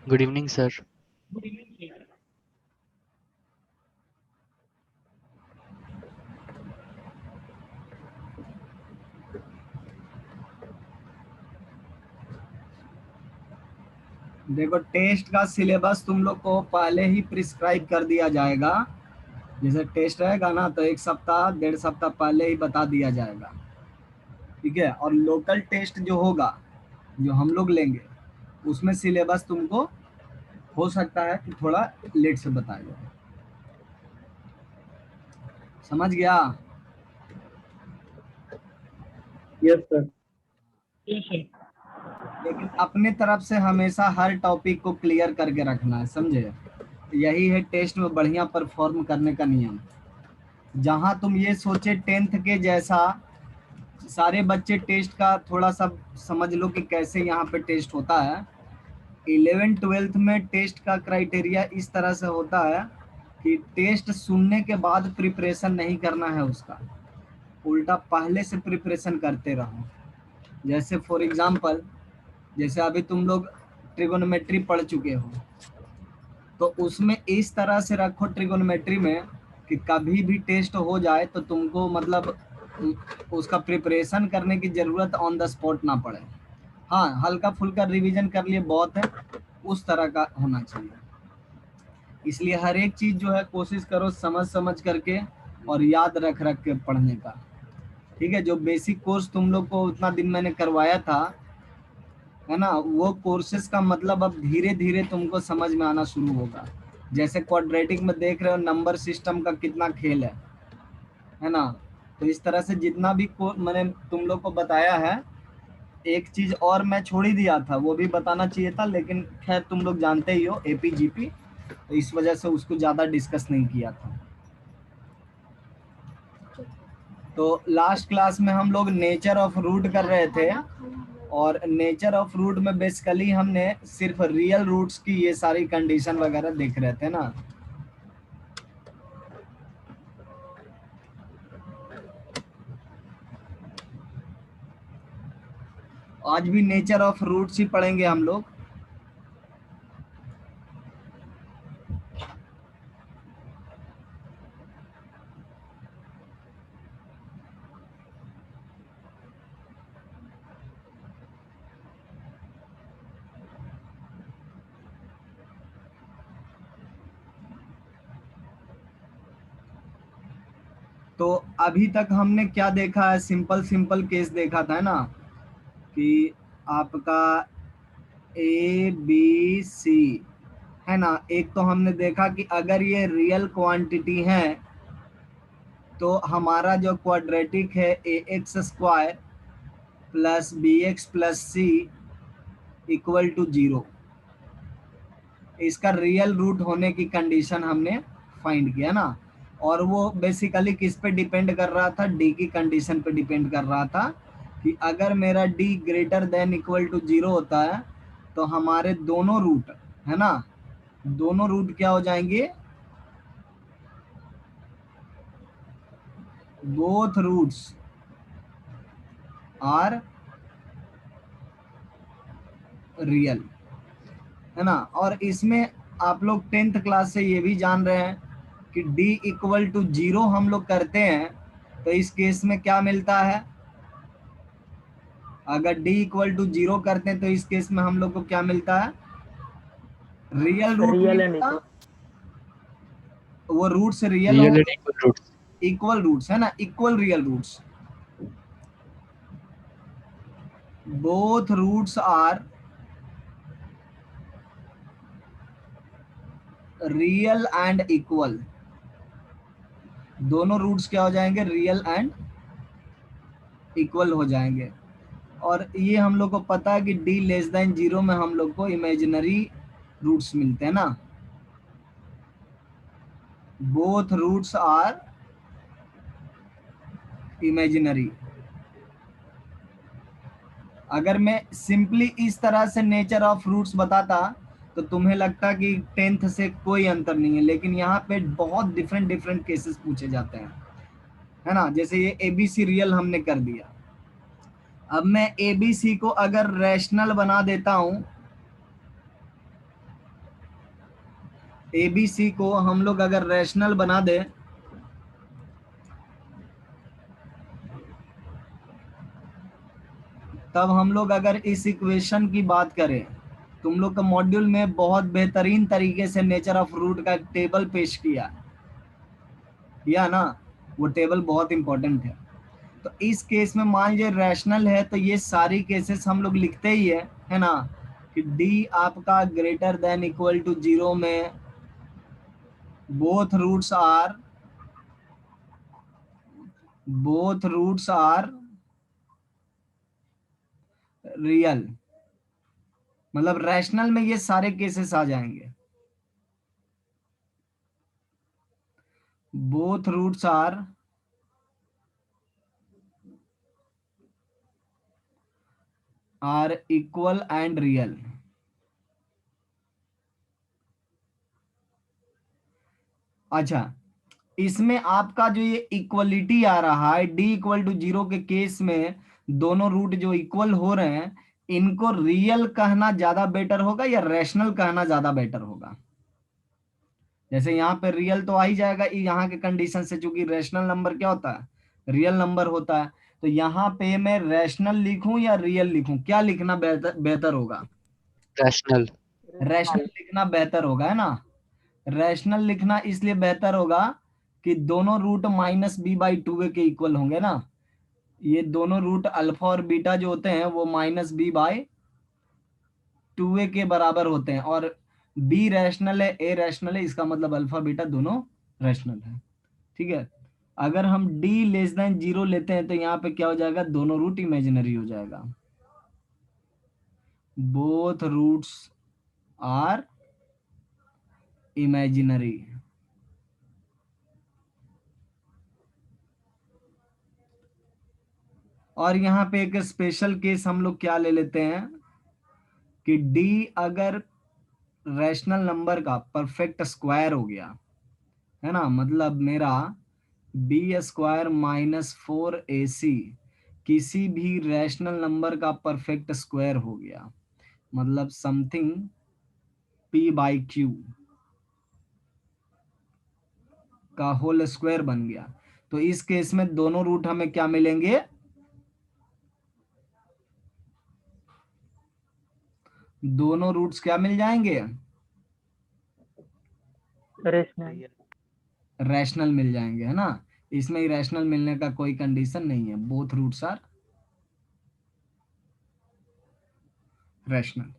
Good evening, sir. देखो, test का syllabus तुम लोग को पहले ही प्रिस्क्राइब कर दिया जाएगा। जैसे टेस्ट रहेगा ना, तो 1 सप्ताह 1.5 सप्ताह पहले ही बता दिया जाएगा। ठीक है। और लोकल टेस्ट जो होगा, जो हम लोग लेंगे, उसमें सिलेबस तुमको हो सकता है कि थोड़ा लेट से बताया जाए। समझ गया? Yes sir. लेकिन अपने तरफ से हमेशा हर टॉपिक को क्लियर करके रखना है, समझे? यही है टेस्ट में बढ़िया परफॉर्म करने का नियम। जहां तुम ये सोचे 10th के जैसा सारे बच्चे टेस्ट का थोड़ा सा समझ लो कि कैसे यहाँ पे टेस्ट होता है। 11th 12th में टेस्ट का क्राइटेरिया इस तरह से होता है कि टेस्ट सुनने के बाद प्रिपरेशन नहीं करना है उसका, उल्टा पहले से प्रिपरेशन करते रहो। जैसे फॉर एग्जांपल, जैसे अभी तुम लोग ट्रिगोनोमेट्री पढ़ चुके हो, तो उसमें इस तरह से रखो ट्रिगोनोमेट्री में कि कभी भी टेस्ट हो जाए तो तुमको मतलब उसका प्रिपरेशन करने की जरूरत ऑन द स्पॉट ना पड़े। हाँ, हल्का फुल्का रिवीजन कर लिए बहुत है, उस तरह का होना चाहिए। इसलिए हर एक चीज जो है कोशिश करो समझ समझ करके और याद रख रख के पढ़ने का। ठीक है। जो बेसिक कोर्स तुम लोग को उतना दिन मैंने करवाया था, है ना, वो कोर्सेज का मतलब अब धीरे धीरे तुमको समझ में आना शुरू होगा। जैसे क्वाड्रेटिक में देख रहे हो नंबर सिस्टम का कितना खेल है ना। तो इस तरह से जितना भी मैंने तुम लोग को बताया है, एक चीज और मैं छोड़ ही दिया था, वो भी बताना चाहिए था, लेकिन खैर तुम लोग जानते ही हो एपीजीपी, तो इस वजह से उसको ज्यादा डिस्कस नहीं किया था। तो लास्ट क्लास में हम लोग नेचर ऑफ रूट कर रहे थे, और नेचर ऑफ रूट में बेसिकली हमने सिर्फ रियल रूट्स की ये सारी कंडीशन वगैरह देख रहे थे ना। आज भी नेचर ऑफ रूट्स ही पढ़ेंगे हम लोग। तो अभी तक हमने क्या देखा है, सिंपल सिंपल केस देखा था, है ना, कि आपका ए बी सी, है ना। एक तो हमने देखा कि अगर ये रियल क्वांटिटी है तो हमारा जो क्वाड्रेटिक है ax² plus bx plus c equal to 0, इसका रियल रूट होने की कंडीशन हमने फाइंड किया ना। और वो बेसिकली किस पे डिपेंड कर रहा था, डी की कंडीशन पे डिपेंड कर रहा था कि अगर मेरा d greater than equal to 0 होता है तो हमारे दोनों रूट, है ना, दोनों रूट क्या हो जाएंगे, बोथ रूट्स आर रियल, है ना। और इसमें आप लोग 10th क्लास से ये भी जान रहे हैं कि d इक्वल टू 0 हम लोग करते हैं तो इस केस में क्या मिलता है, अगर d इक्वल टू 0 करते हैं तो इस केस में हम लोग को क्या मिलता है, रियल रूट रियल एंड मिलेगा। इक्वल। वो रूट्स रियल Real हो, and equal roots. Equal roots, है ना, equal real roots, both roots are real and equal. दोनों रूट्स क्या हो जाएंगे, रियल एंड इक्वल हो जाएंगे। और ये हम लोग को पता है कि d लेस देन 0 में हम लोग को इमेजिनरी रूट्स मिलते हैं ना। Both roots are imaginary. अगर मैं सिंपली इस तरह से नेचर ऑफ रूट्स बताता तो तुम्हें लगता कि 10th से कोई अंतर नहीं है, लेकिन यहाँ पे बहुत डिफरेंट डिफरेंट केसेस पूछे जाते हैं, है ना। जैसे ये एबीसी रियल हमने कर दिया, अब मैं एबीसी को अगर रैशनल बना देता हूं ABC को हम लोग अगर रैशनल बना दे, तब हम लोग अगर इस इक्वेशन की बात करें, तुम लोग का मॉड्यूल में बहुत बेहतरीन तरीके से नेचर ऑफ रूट का एक टेबल पेश किया ना, वो टेबल बहुत इंपॉर्टेंट है। तो इस केस में मान लीजिए रैशनल है, तो ये सारी केसेस हम लोग लिखते ही है ना, कि डी आपका ग्रेटर देन इक्वल टू 0 में बोथ रूट्स आर रियल, मतलब रैशनल में ये सारे केसेस आ जाएंगे। Both roots are equal and real. अच्छा, इसमें आपका जो ये इक्वलिटी आ रहा है डी इक्वल टू 0 के केस में, दोनों रूट जो इक्वल हो रहे हैं, इनको रियल कहना ज्यादा बेटर होगा या रैशनल कहना ज्यादा बेटर होगा? जैसे यहाँ पे रियल तो आ ही जाएगा यहाँ के कंडीशन से, चूंकि रैशनल नंबर क्या होता है, रियल नंबर होता है। तो यहाँ पे मैं रैशनल लिखूं या रियल लिखूं, क्या लिखना बेहतर बेहतर होगा? रैशनल। रैशनल लिखना बेहतर होगा, है ना। रैशनल लिखना इसलिए बेहतर होगा कि दोनों रूट -b/2a के इक्वल होंगे ना। ये दोनों रूट अल्फा और बीटा जो होते हैं वो -b/2a के बराबर होते हैं, और बी रैशनल है, ए रैशनल है, इसका मतलब अल्फा बीटा दोनों रैशनल है। ठीक है। अगर हम d लेस देन 0 लेते हैं तो यहाँ पे क्या हो जाएगा, दोनों रूट इमेजिनरी हो जाएगा। Both roots are imaginary. और यहाँ पे एक स्पेशल केस हम लोग क्या ले लेते हैं कि d अगर रैशनल नंबर का परफेक्ट स्क्वायर हो गया, है ना, मतलब मेरा b² - 4ac किसी भी रैशनल नंबर का परफेक्ट स्क्वायर हो गया, मतलब समथिंग p/q का होल स्क्वायर बन गया, तो इस केस में दोनों रूट हमें क्या मिलेंगे, दोनों रूट्स क्या मिल जाएंगे, रेशनल। रैशनल मिल जाएंगे, है ना। इसमें इरेशनल मिलने का कोई कंडीशन नहीं है, बोथ रूट्स आर रैशनल।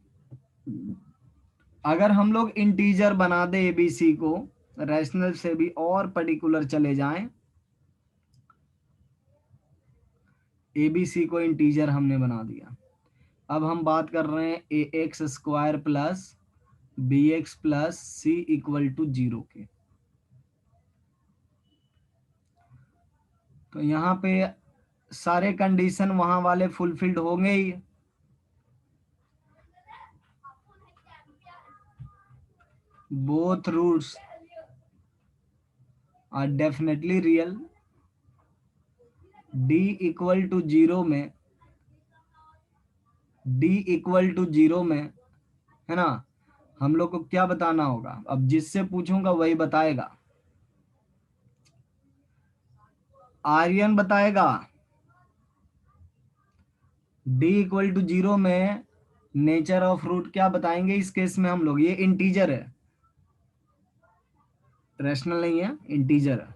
अगर हम लोग इंटीजर बना दे एबीसी को, रैशनल से भी और पर्टिकुलर चले जाएं, एबीसी को इंटीजर हमने बना दिया। अब हम बात कर रहे हैं ax² + bx + c = 0 के। तो यहाँ पे सारे कंडीशन वहां वाले फुलफिल्ड होंगे ही। Both roots are definitely real. d = 0 में, d = 0 में, है ना, हम लोग को क्या बताना होगा, अब जिससे पूछूंगा वही बताएगा। आर्यन बताएगा d = 0 में नेचर ऑफ रूट क्या बताएंगे इस केस में हम लोग, ये इंटीजर है, रैशनल नहीं है, इंटीजर है।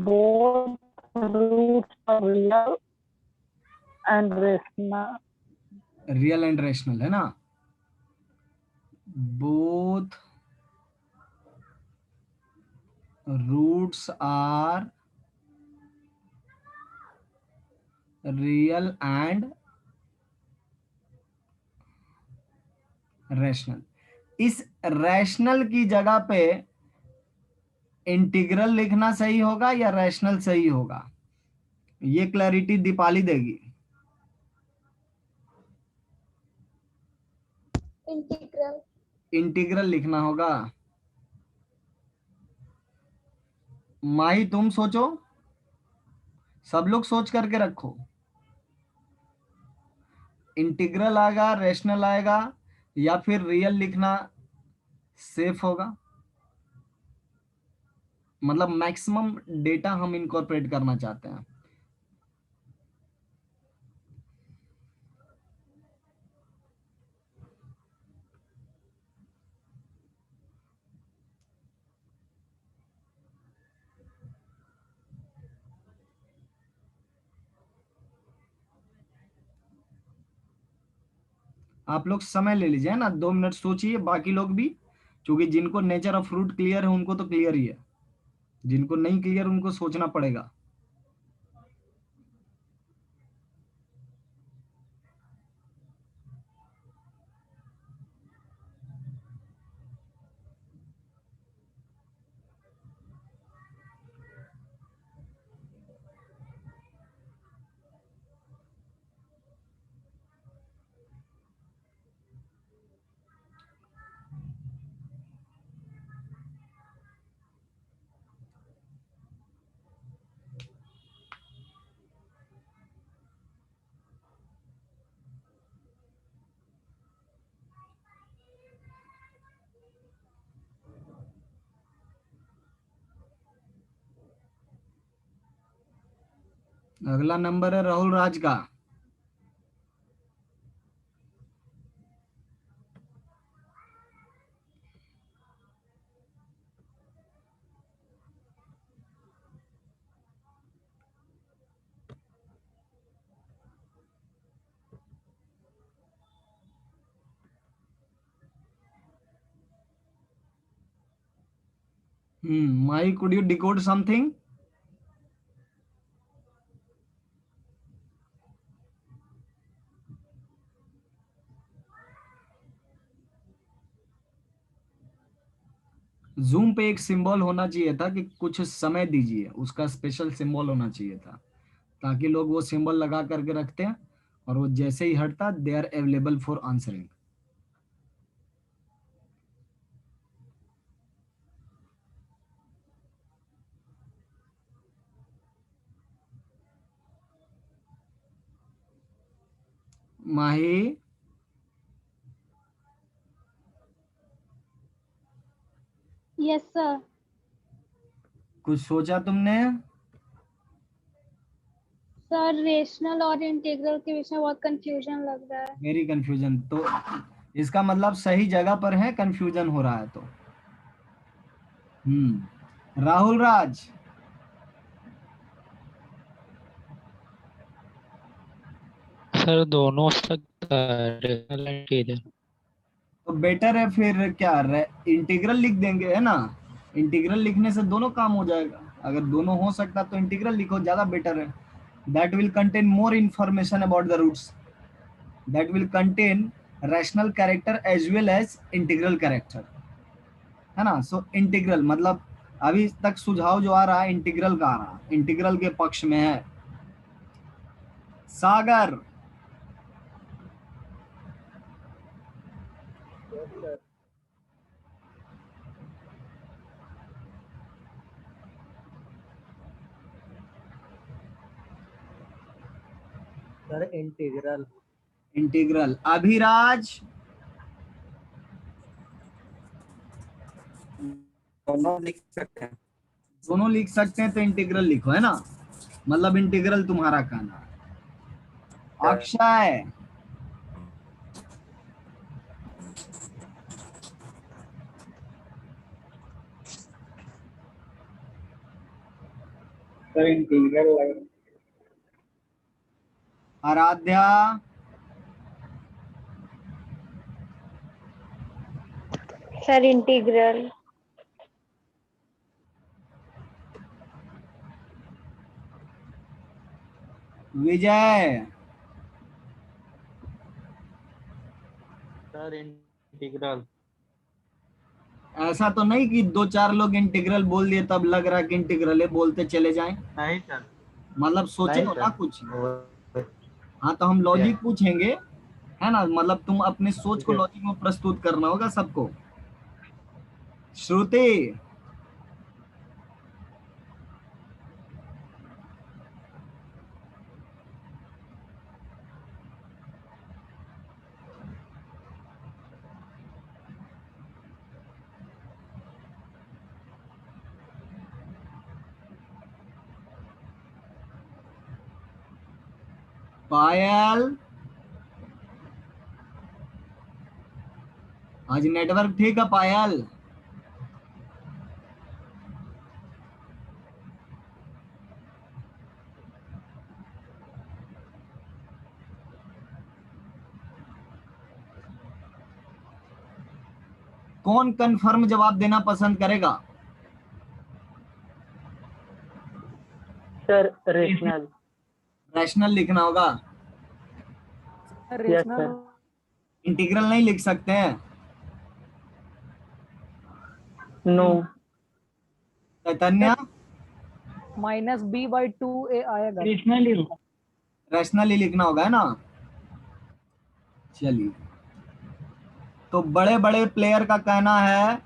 Both roots are real and rational. Real and rational, है ना। Both roots are real and rational. इस रैशनल की जगह पे इंटीग्रल लिखना सही होगा या रैशनल सही होगा, ये क्लैरिटी दीपाली देगी। इंटीग्रल। इंटीग्रल लिखना होगा। माही तुम सोचो, सब लोग सोच करके रखो। इंटीग्रल आएगा, रेशनल आएगा, या फिर रियल लिखना सेफ होगा। मतलब मैक्सिमम डेटा हम इनकॉर्पोरेट करना चाहते हैं। आप लोग समय ले लीजिए ना, 2 मिनट सोचिए, बाकी लोग भी, क्योंकि जिनको नेचर ऑफ फ्रूट क्लियर है उनको तो क्लियर ही है, जिनको नहीं क्लियर उनको सोचना पड़ेगा। अगला नंबर है राहुल राज का। My could you decode something? Zoom पे एक सिंबल होना चाहिए था कि कुछ समय दीजिए, उसका स्पेशल सिंबल होना चाहिए था, ताकि लोग वो सिंबल लगा करके रखते हैं और वो जैसे ही हटता they are available for answering. Mahi yes sir. कुछ सोचा तुमने? सर रेशनल और इंटीग्रल के बीच में बहुत कंफ्यूजन लग रहा है। मेरी कंफ्यूजन तो, इसका मतलब सही जगह पर है, कंफ्यूजन हो रहा है तो। राहुल राज, सर दोनों हो सकता है, रेशनल एंड इंटीग्रल। तो बेटर है फिर क्या, इंटीग्रल लिख देंगे, है ना? इंटीग्रल लिखने से दोनों काम हो जाएगा। अगर दोनों हो सकता तो इंटीग्रल लिखो, ज्यादा बेटर है। That will contain more information about the roots, that will contain rational character as well as integral character, है ना? सो इंटीग्रल मतलब अभी तक सुझाव जो आ रहा है इंटीग्रल का आ रहा है, इंटीग्रल के पक्ष में है। सागर, सर इंटीग्रल। इंटीग्रल। अभिराज, दोनों लिख सकते हैं। दोनों लिख सकते हैं तो इंटीग्रल लिखो, है ना? मतलब इंटीग्रल तुम्हारा कहना है। अक्षय, सर इंटीग्रल लग आराध्या, सर इंटीग्रल। विजय, सर इंटीग्रल। ऐसा तो नहीं कि 2-4 लोग इंटीग्रल बोल दिए तब लग रहा है कि इंटीग्रल है, बोलते चले जाएं। नहीं सर। मतलब सोचे नहीं हो सर। ना कुछ। हाँ तो हम लॉजिक पूछेंगे है ना, मतलब तुम अपनी सोच को लॉजिक में प्रस्तुत करना होगा सबको। श्रुति, पायल, आज नेटवर्क ठीक है पायल? कौन कंफर्म जवाब देना पसंद करेगा? Sir rational. रैशनल लिखना होगा, यस सर। इंटीग्रल नहीं लिख सकते हैं? नो। चैतन्य, -b/2a आएगा। रैशनल ही लिखना होगा, है ना? चलिए, तो बड़े बड़े प्लेयर का कहना है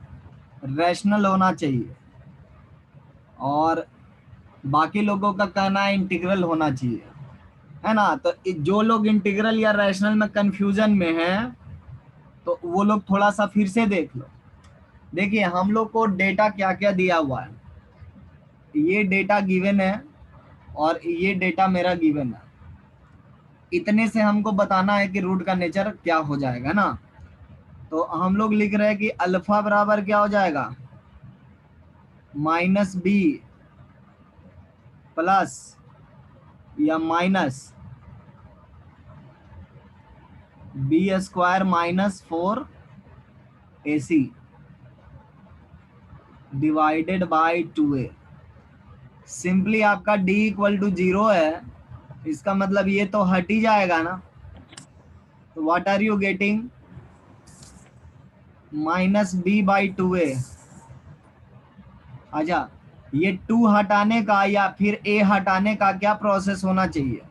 रैशनल होना चाहिए, और बाकी लोगों का कहना है इंटीग्रल होना चाहिए, है ना? तो जो लोग इंटीग्रल या रैशनल में कंफ्यूजन में हैं, तो वो लोग थोड़ा सा फिर से देख लो। देखिए, हम लोग को डेटा क्या क्या दिया हुआ है, ये डेटा गिवन है और ये डेटा मेरा गिवन है। इतने से हमको बताना है कि रूट का नेचर क्या हो जाएगा ना। तो हम लोग लिख रहे हैं कि अल्फा बराबर क्या हो जाएगा, -b प्लस या minus b² -4ac divided by 2a। Simply आपका d = 0 है, इसका मतलब ये तो हट ही जाएगा ना। तो what are you getting, -b/2a। अच्छा, ये 2 हटाने का या फिर a हटाने का क्या प्रोसेस होना चाहिए?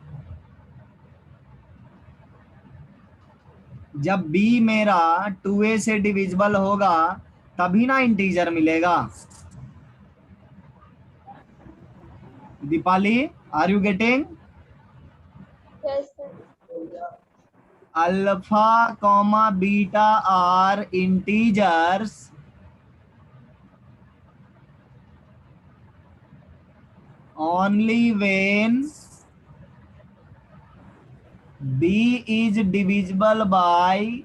जब b मेरा 2a से डिविजिबल होगा तभी ना इंटीजर मिलेगा। Deepali, are you getting? Yes, sir. Alpha comma beta are integers only when b is divisible by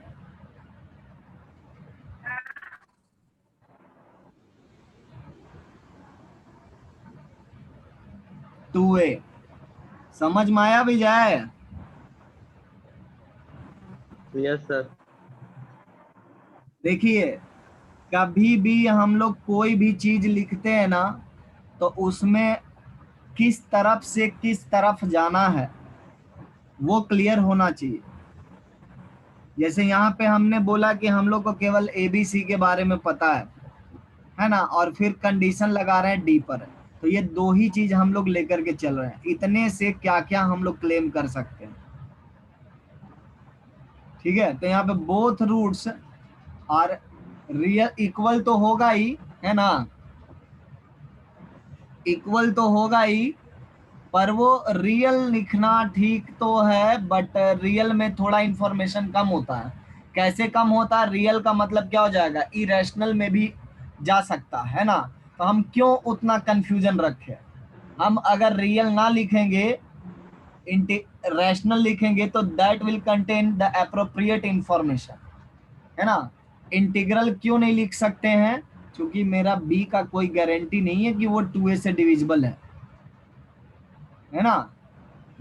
2a। समझ में आया विजय? Yes sir. देखिए, कभी भी हम लोग कोई भी चीज लिखते हैं ना, तो उसमें किस तरफ से किस तरफ जाना है वो क्लियर होना चाहिए। जैसे यहाँ पे हमने बोला कि हम लोग को केवल ABC के बारे में पता है ना, और फिर कंडीशन लगा रहे हैं D पर। तो ये दो ही चीज हम लोग लेकर के चल रहे हैं, इतने से क्या क्या हम लोग क्लेम कर सकते हैं। ठीक है, तो यहाँ पे both roots are real, equal तो होगा ही, है ना, इक्वल तो होगा ही, पर वो रियल लिखना ठीक तो है, बट रियल में थोड़ा इंफॉर्मेशन कम होता है। कैसे कम होता है? रियल का मतलब क्या हो जाएगा, इरेशनल में भी जा सकता है ना। तो हम क्यों उतना कंफ्यूजन रखें? हम अगर रियल ना लिखेंगे, रैशनल लिखेंगे, तो that will contain the appropriate information, है ना। इंटीग्रल क्यों नहीं लिख सकते हैं? क्योंकि मेरा b का कोई गारंटी नहीं है कि वो 2a से डिविजिबल है ना।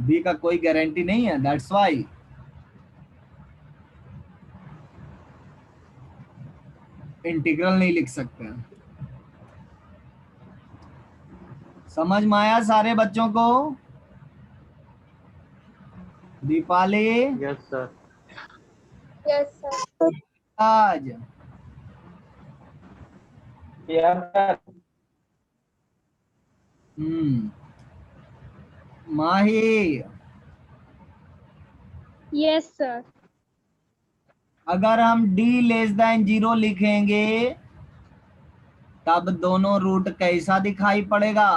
b का कोई गारंटी नहीं है, दैट्स वाई इंटीग्रल नहीं लिख सकते हैं। समझ में आया सारे बच्चों को? Deepali, yes sir. Yes, sir. आज माही, Yes, sir. अगर हम d लेस देन 0 लिखेंगे तब दोनों रूट कैसा दिखाई पड़ेगा?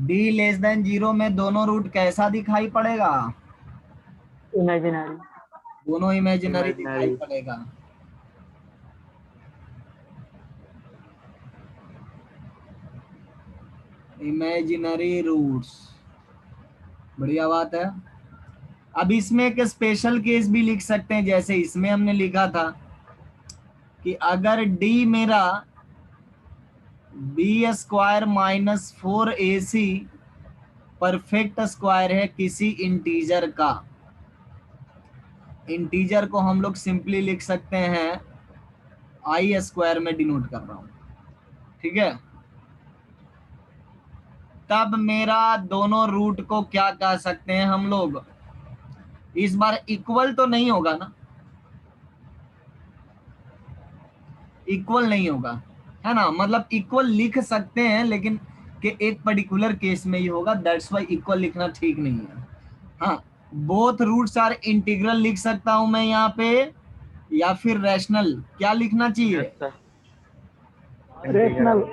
d लेस देन 0 में दोनों रूट कैसा दिखाई पड़ेगा? इमेजिनरी। दोनों इमेजिनरी दिखाई Imaginary. पड़ेगा। इमेजिनरी रूट्स, बढ़िया बात है। अब इसमें एक स्पेशल केस भी लिख सकते हैं, जैसे इसमें हमने लिखा था कि अगर d मेरा b square minus 4ac perfect square है किसी इंटीजर का, इंटीजर को हम लोग सिंपली लिख सकते हैं आई स्क्वायर में डिनोट कर रहा हूं, ठीक है। तब मेरा दोनों रूट को क्या कह सकते हैं हम लोग? इस बार इक्वल तो नहीं होगा ना, इक्वल नहीं होगा, है ना, मतलब इक्वल लिख सकते हैं लेकिन कि एक पर्टिकुलर केस में ही होगा, दैट्स वाई इक्वल लिखना ठीक नहीं है। हाँ, बोथ रूट्स आर इंटीग्रल लिख सकता हूं मैं यहाँ पे, या फिर रैशनल, क्या लिखना चाहिए? Yes, sir. रेशनल।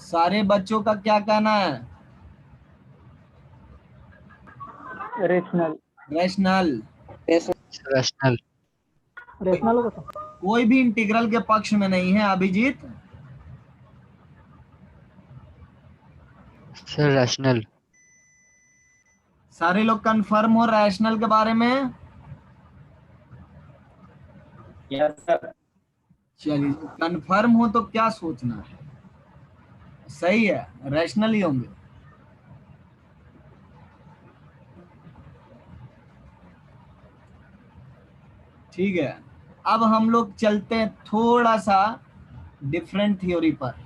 सारे बच्चों का क्या कहना है? रेशनल। रैशनल। रैशनल। रेशनल होगा सर। कोई भी इंटीग्रल के पक्ष में नहीं है अभिजीत। Sir rational. सारे लोग कंफर्म हो रैशनल के बारे में? Yes, sir. चलिए, कंफर्म हो तो क्या सोचना है, सही है, रैशनल ही होंगे। ठीक है, अब हम लोग चलते हैं थोड़ा सा डिफरेंट थ्योरी पर।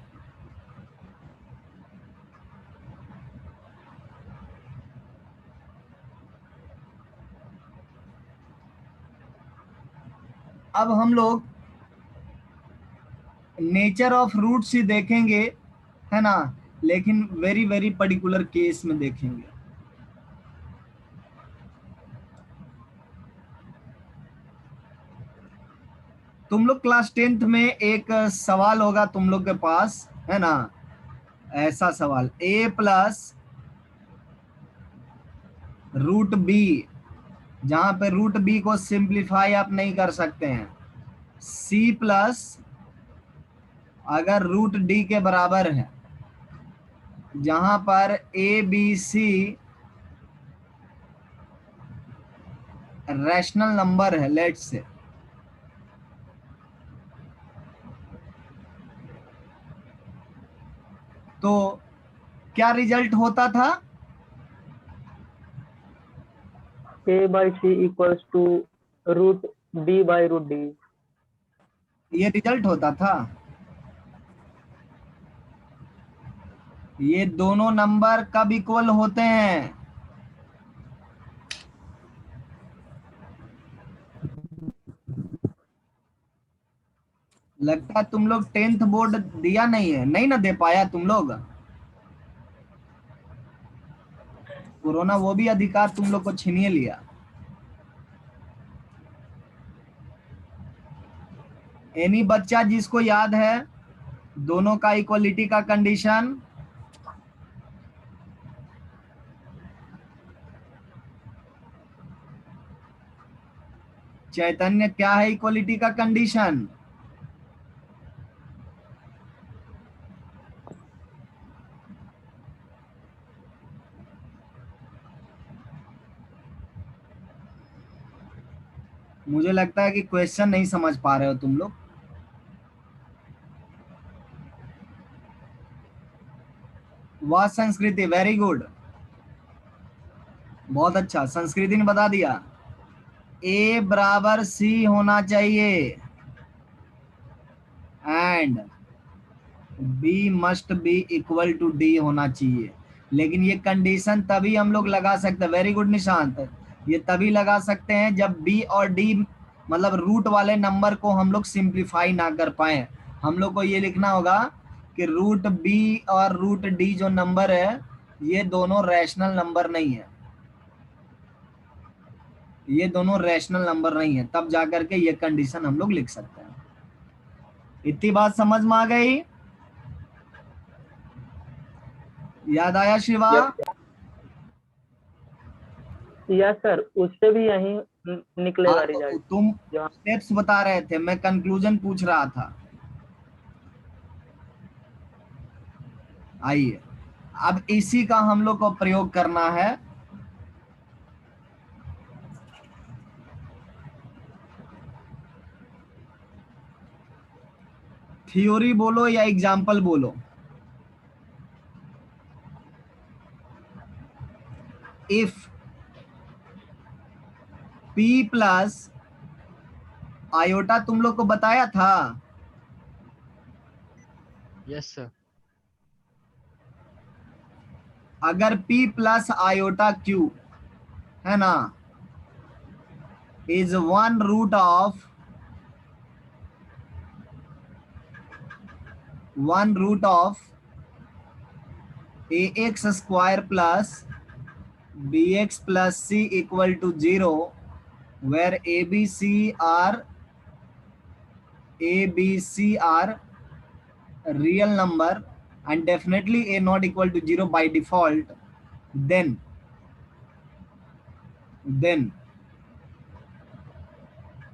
अब हम लोग नेचर ऑफ रूट्स ही देखेंगे, है ना, लेकिन वेरी वेरी पर्टिकुलर केस में देखेंगे। तुम लोग क्लास 10th में एक सवाल होगा तुम लोग के पास, है ना, ऐसा सवाल, a प्लस रूट बी, जहां पे रूट बी को सिंप्लीफाई आप नहीं कर सकते हैं, c प्लस अगर रूट डी के बराबर है, जहां पर A B C rational number है, लेट्स से, तो क्या रिजल्ट होता था? A by C equals to root B by root D. ये रिजल्ट होता था। ये दोनों नंबर कब इक्वल होते हैं? लगता है तुम लोग 10th बोर्ड दिया नहीं है, नहीं ना दे पाया तुम लोग, कोरोना वो भी अधिकार तुम लोग को छीनिए लिया। एनी बच्चा जिसको याद है दोनों का इक्वलिटी का कंडीशन? चैतन्य, क्या है इक्वलिटी का कंडीशन? मुझे लगता है कि क्वेश्चन नहीं समझ पा रहे हो तुम लोग। वाह संस्कृति, वेरी गुड, बहुत अच्छा, संस्कृति ने बता दिया ए बराबर सी होना चाहिए and b must be equal to d होना चाहिए, लेकिन ये कंडीशन तभी हम लोग लगा सकते हैं, वेरी गुड निशांत, ये तभी लगा सकते हैं जब बी और डी मतलब रूट वाले नंबर को हम लोग सिंप्लीफाई ना कर पाए। हम लोग को ये लिखना होगा कि रूट बी और रूट डी जो नंबर है ये दोनों रैशनल नंबर नहीं है, ये दोनों रैशनल नंबर नहीं है, तब जाकर के ये कंडीशन हम लोग लिख सकते हैं। इतनी बात समझ में आ गई? याद आया शिवा? यस सर, उससे भी यही निकलेगा हाँ, तो रिजल्ट। तुम स्टेप्स बता रहे थे, मैं कंक्लूजन पूछ रहा था। आइए अब इसी का हम लोग को प्रयोग करना है। थ्योरी बोलो या एग्जाम्पल बोलो। इफ P प्लस आयोटा तुम लोग को बताया था, यस सर। अगर P प्लस आयोटा Q है ना is one root of ax square plus bx plus c equal to 0 where ABC are real number and definitely a not equal to 0 by default, then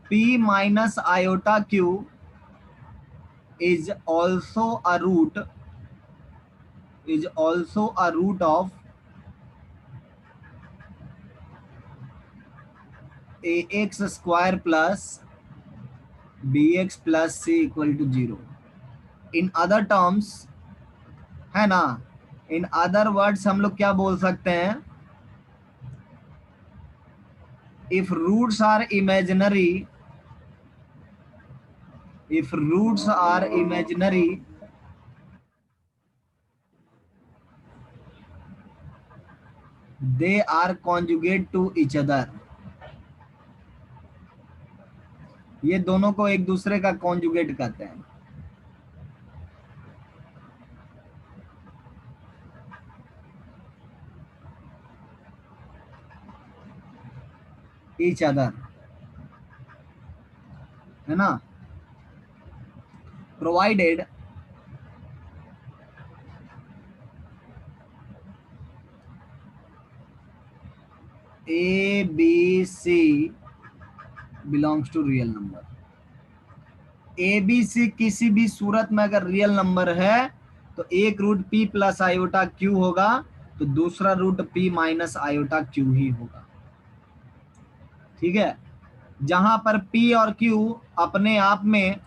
P minus iota Q is also a root of ax square plus bx plus c equal to 0. In other terms, है ना, in other words हम लोग क्या बोल सकते हैं, if roots are imaginary, they are conjugate to each other. ये दोनों को एक दूसरे का कॉन्जुगेट कहते हैं। each other, है ना, provided A B C belongs to real number। A B C किसी भी सूरत में अगर रियल नंबर है तो एक root P plus iota Q होगा, तो दूसरा root P minus iota Q ही होगा। ठीक है, जहां पर P और Q अपने आप में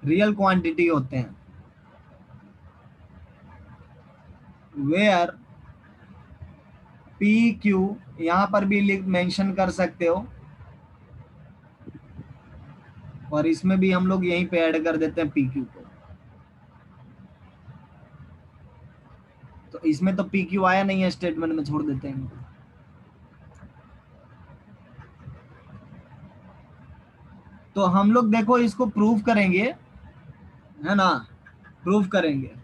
रियल क्वांटिटी होते हैं, वेयर पी क्यू यहां पर भी मेंशन कर सकते हो, और इसमें भी हम लोग यहीं पे ऐड कर देते हैं पी क्यू को। तो इसमें तो पी क्यू आया नहीं है, स्टेटमेंट में छोड़ देते हैं। तो हम लोग देखो इसको प्रूव करेंगे, है ना, प्रूव करेंगे।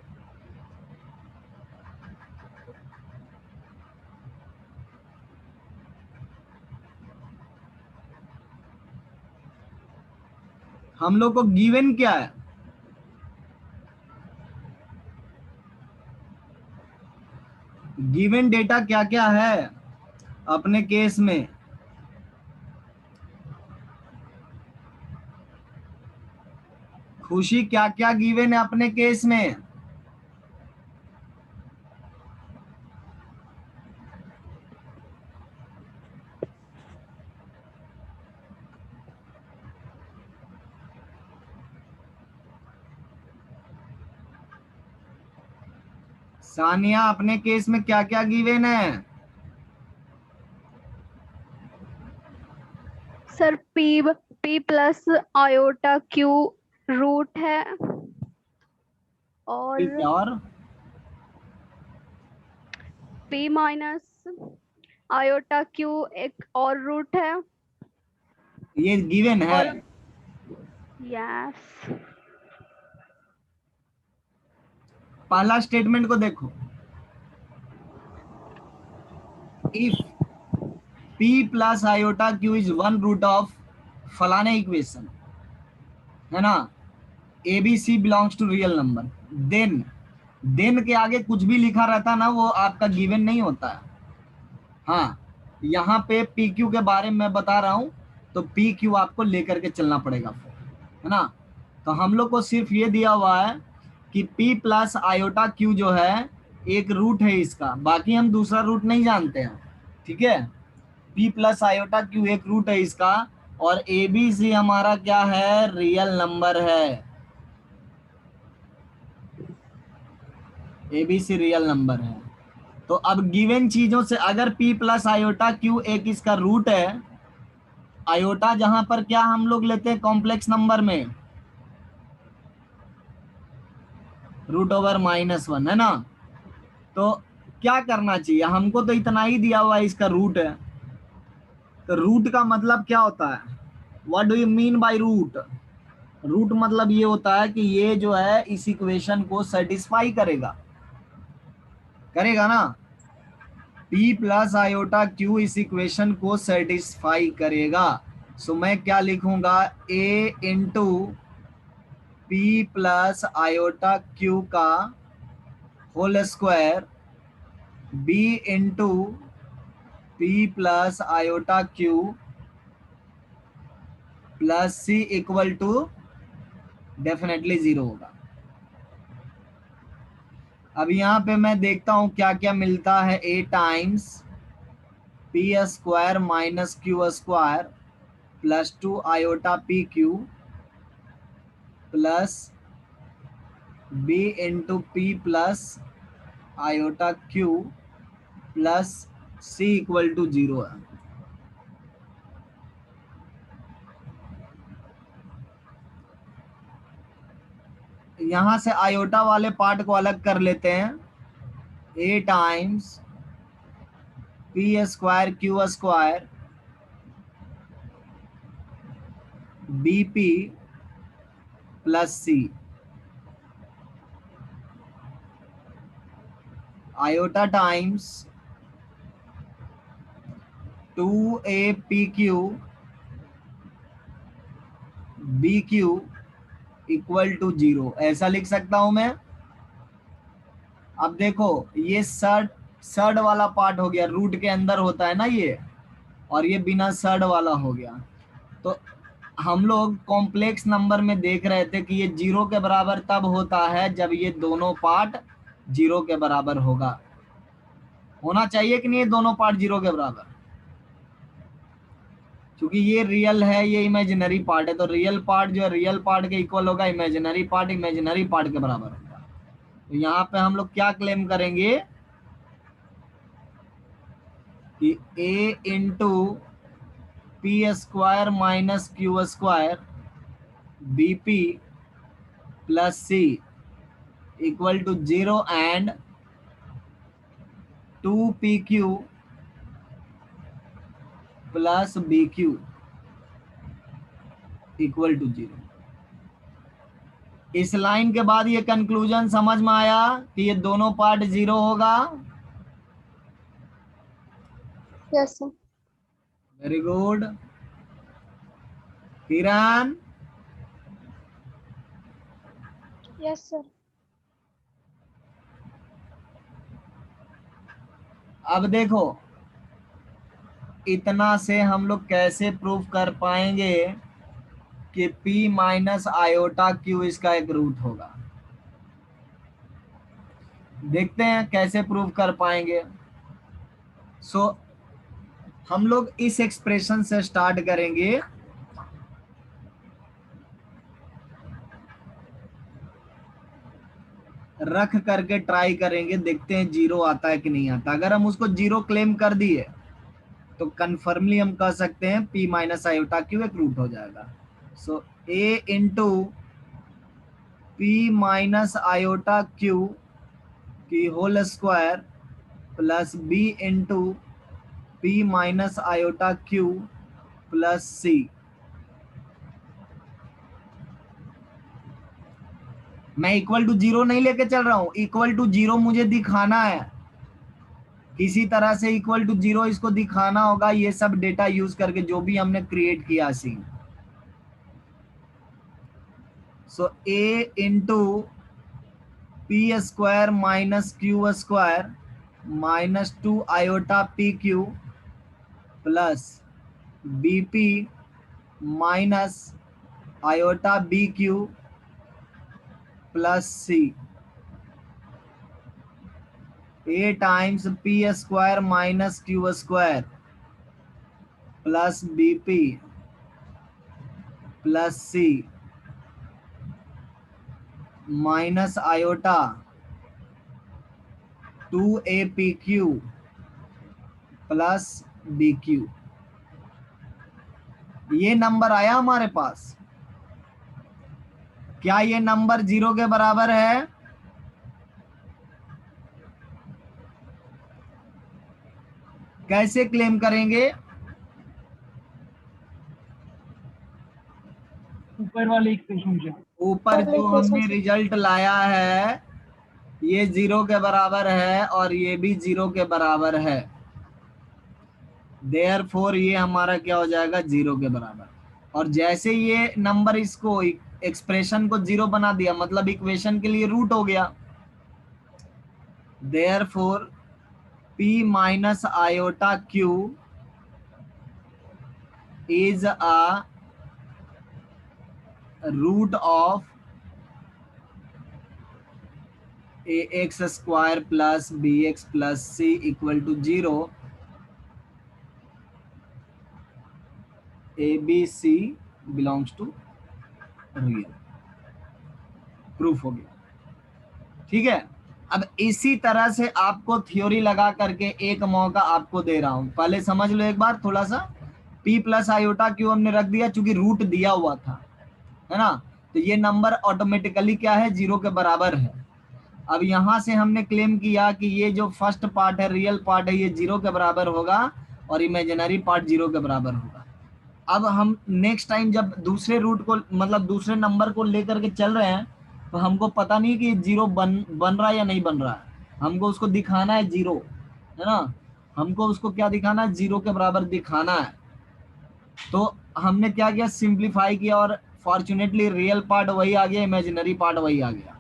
हम लोग को गिवन क्या है, गिवन डेटा क्या क्या है अपने केस में। खुशी क्या क्या गिवन है अपने केस में? सानिया अपने केस में क्या क्या गिवन है? Sir P, P plus iota Q root है। ठीक है, और और p माइनस आयोटा q एक और रूट है। ये गिवन है। और यस, पहला स्टेटमेंट को देखो, if p plus iota q is one root of फलाने इक्वेशन, है ना, a B c belongs to real number, then के आगे कुछ भी लिखा रहता ना वो आपका गिवन नहीं होता है। हाँ, यहाँ पे पी क्यू के बारे में मैं बता रहा हूँ, तो पी क्यू आपको लेकर के चलना पड़ेगा फिर, है ना। तो हम लोग को सिर्फ ये दिया हुआ है कि p प्लस आयोटा क्यू जो है एक रूट है इसका, बाकी हम दूसरा रूट नहीं जानते हैं, ठीक है। p प्लस आयोटा क्यू एक रूट है इसका, और ए बी सी हमारा क्या है, रियल नंबर है, a B c real number है। तो अब गिवन चीजों से अगर p प्लस आयोटा क्यू एक इसका रूट है, आयोटा जहां पर क्या हम लोग लेते हैं कॉम्प्लेक्स नंबर में, रूट ओवर -1, है ना। तो क्या करना चाहिए हमको, तो इतना ही दिया हुआ है इसका रूट है। तो रूट का मतलब क्या होता है, what do you mean by root? Root मतलब ये होता है कि ये जो है इस इक्वेशन को सेटिस्फाई करेगा, करेगा ना। p प्लस आयोटा q इस इक्वेशन को सेटिस्फाई करेगा। सो मैं क्या लिखूंगा, a into p plus iota q का whole square, b into p plus iota q plus c equal to definitely 0 होगा। अब यहाँ पे मैं देखता हूँ क्या क्या मिलता है, a times p square minus q square plus 2 iota p q plus b into p plus iota Q plus c equal to 0 है। यहाँ से आयोटा वाले पार्ट को अलग कर लेते हैं, a times p square q square b p plus c, iota times 2a p q b q equal to 0, ऐसा लिख सकता हूं मैं। अब देखो ये सर्ड वाला पार्ट हो गया, रूट के अंदर होता है ना ये, और ये बिना सर्ड वाला हो गया। तो हम लोग कॉम्प्लेक्स नंबर में देख रहे थे कि ये 0 के बराबर तब होता है जब ये दोनों पार्ट 0 के बराबर होगा, होना चाहिए कि नहीं ये दोनों पार्ट 0 के बराबर, क्योंकि ये रियल है ये इमेजिनरी पार्ट है, तो रियल पार्ट जो है रियल पार्ट के इक्वल होगा, इमेजिनरी पार्ट इमेजिनरी पार्ट के बराबर होगा। तो यहाँ पे हम लोग क्या क्लेम करेंगे कि a into p square minus q square b p plus c equal to 0 and 2pq plus b q equal to 0। इस लाइन के बाद ये कंक्लूजन समझ में आया कि ये दोनों पार्ट 0 होगा। Yes sir. Very good Kiran. Yes sir. अब देखो इतना से हम लोग कैसे प्रूफ कर पाएंगे कि p माइनस आयोटा क्यू इसका एक रूट होगा, देखते हैं कैसे प्रूव कर पाएंगे। सो हम लोग इस एक्सप्रेशन से स्टार्ट करेंगे, रख करके ट्राई करेंगे, देखते हैं 0 आता है कि नहीं आता। अगर हम उसको 0 क्लेम कर दिए तो कन्फर्मली हम कह सकते हैं p माइनस आयोटा क्यू एक रूट हो जाएगा। So a into p p minus iota Q की whole square plus b into p minus iota Q plus c। मैं इक्वल टू जीरो नहीं लेके चल रहा हूं, इक्वल टू जीरो मुझे दिखाना है, किसी तरह से इक्वल टू जीरो इसको दिखाना होगा, ये सब डेटा यूज करके जो भी हमने क्रिएट किया scene. So a into p square minus q square minus 2 iota p q plus b p minus iota b q plus c. a times p square minus q square plus b p plus c minus iota 2apq plus bq। ये number आया हमारे पास। क्या ये number zero के बराबर है? कैसे claim करेंगे? ऊपर वाले इक्वेशन से। ऊपर वाले जो equation हमने से। रिजल्ट लाया है ये जीरो के बराबर है और ये भी जीरो के बराबर है, देयरफॉर ये हमारा क्या हो जाएगा, जीरो के बराबर। और जैसे ये नंबर इसको एक्सप्रेशन को जीरो बना दिया, मतलब इक्वेशन के लिए रूट हो गया। Therefore p minus iota q is a root of ax square plus bx plus c equal to zero. A B c belongs to real. Proof हो गया, ठीक है। अब इसी तरह से आपको थ्योरी लगा करके एक मौका आपको दे रहा हूं, पहले समझ लो एक बार थोड़ा सा। p प्लस आयोटा क्यू हमने रख दिया चूंकि रूट दिया हुआ था, है ना, तो ये नंबर ऑटोमेटिकली क्या है, जीरो के बराबर है। अब यहां से हमने क्लेम किया कि ये जो फर्स्ट पार्ट है, रियल पार्ट है, ये जीरो के बराबर होगा और इमेजिनरी पार्ट जीरो के बराबर होगा। अब हम नेक्स्ट टाइम जब दूसरे रूट को, मतलब दूसरे नंबर को लेकर के चल रहे हैं, तो हमको पता नहीं कि जीरो बन रहा है या नहीं बन रहा है, हमको उसको दिखाना है जीरो, है ना, हमको उसको क्या दिखाना है, जीरो के बराबर दिखाना है। तो हमने क्या किया, सिंप्लीफाई किया और फॉर्चुनेटली रियल पार्ट वही आ गया, इमेजिनरी पार्ट वही आ गया।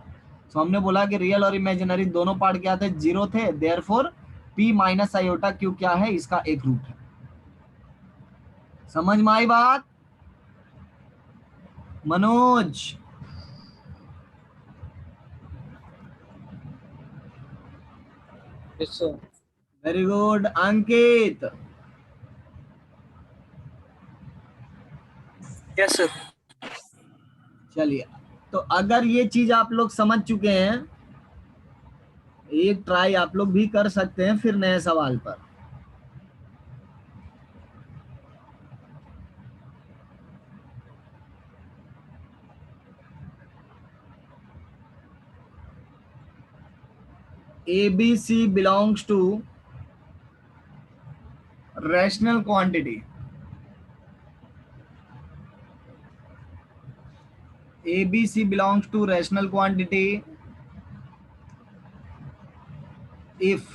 तो हमने बोला कि रियल और इमेजिनरी दोनों पार्ट क्या थे, जीरो थे, therefore p minus iota Q क्या है, इसका एक रूट है। समझ में आई बात Manoj? Yes sir. Very good Ankit. Yes sir. चलिए, तो अगर ये चीज आप लोग समझ चुके हैं, एक ट्राई आप लोग भी कर सकते हैं फिर नए सवाल पर। ABC belongs to rational quantity. ABC belongs to rational quantity if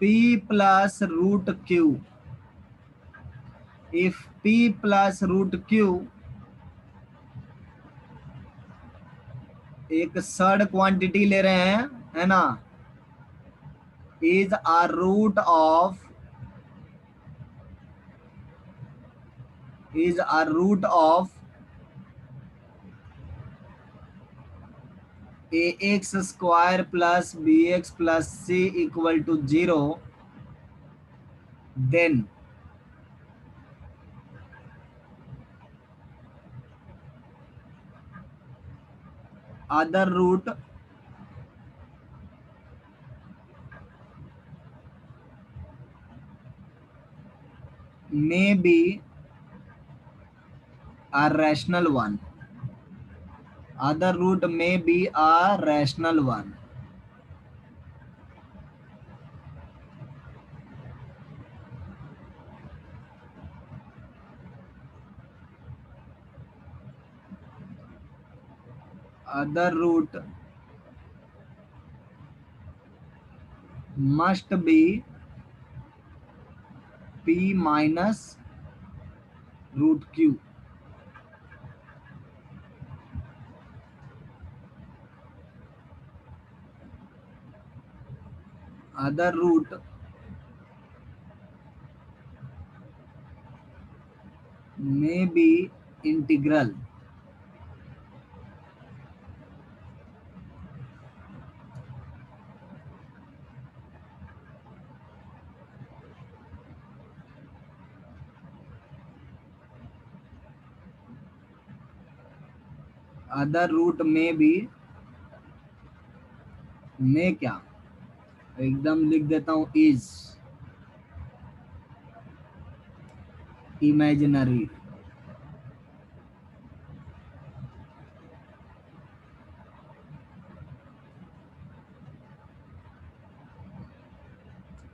p plus root q, if p plus root q एक सड क्वांटिटी ले रहे हैं, है ना, is a root of, is a root of ax square plus bx plus c equal to 0, then other root may be a rational one. Other root may be a rational one. Other root must be p minus root q. Other root may be integral. Other root may be, may क्या एकदम लिख देता हूँ, is imaginary.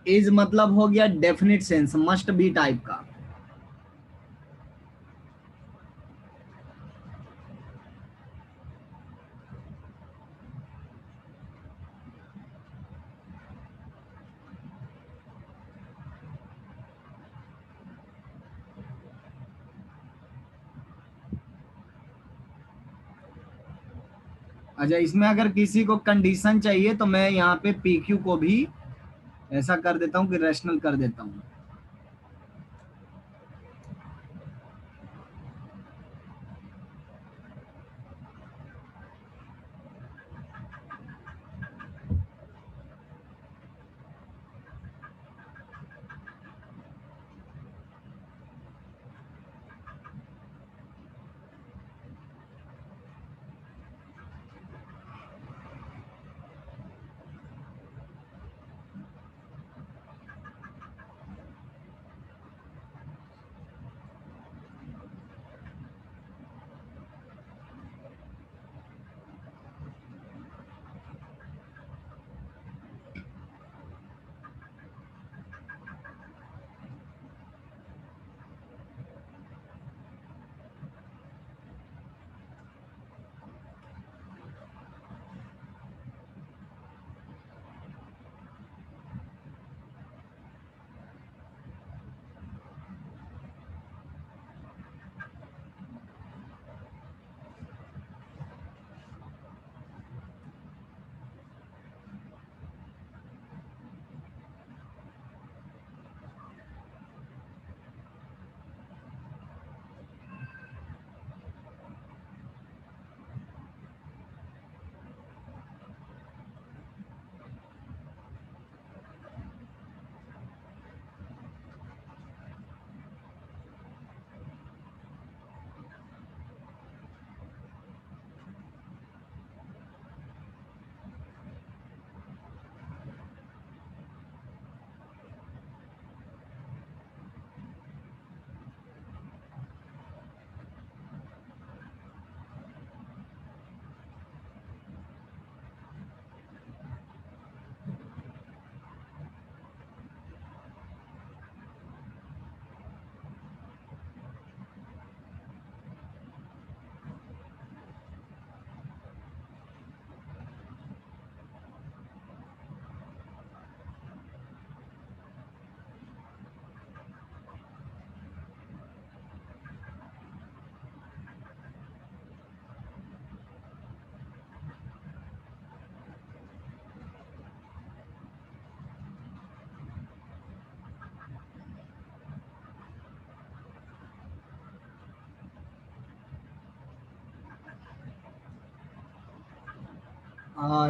is मतलब हो गया definite sense, must be type का. अच्छा, इसमें अगर किसी को कंडीशन चाहिए तो मैं यहाँ पे पी क्यू को भी ऐसा कर देता हूँ कि रैशनल कर देता हूँ.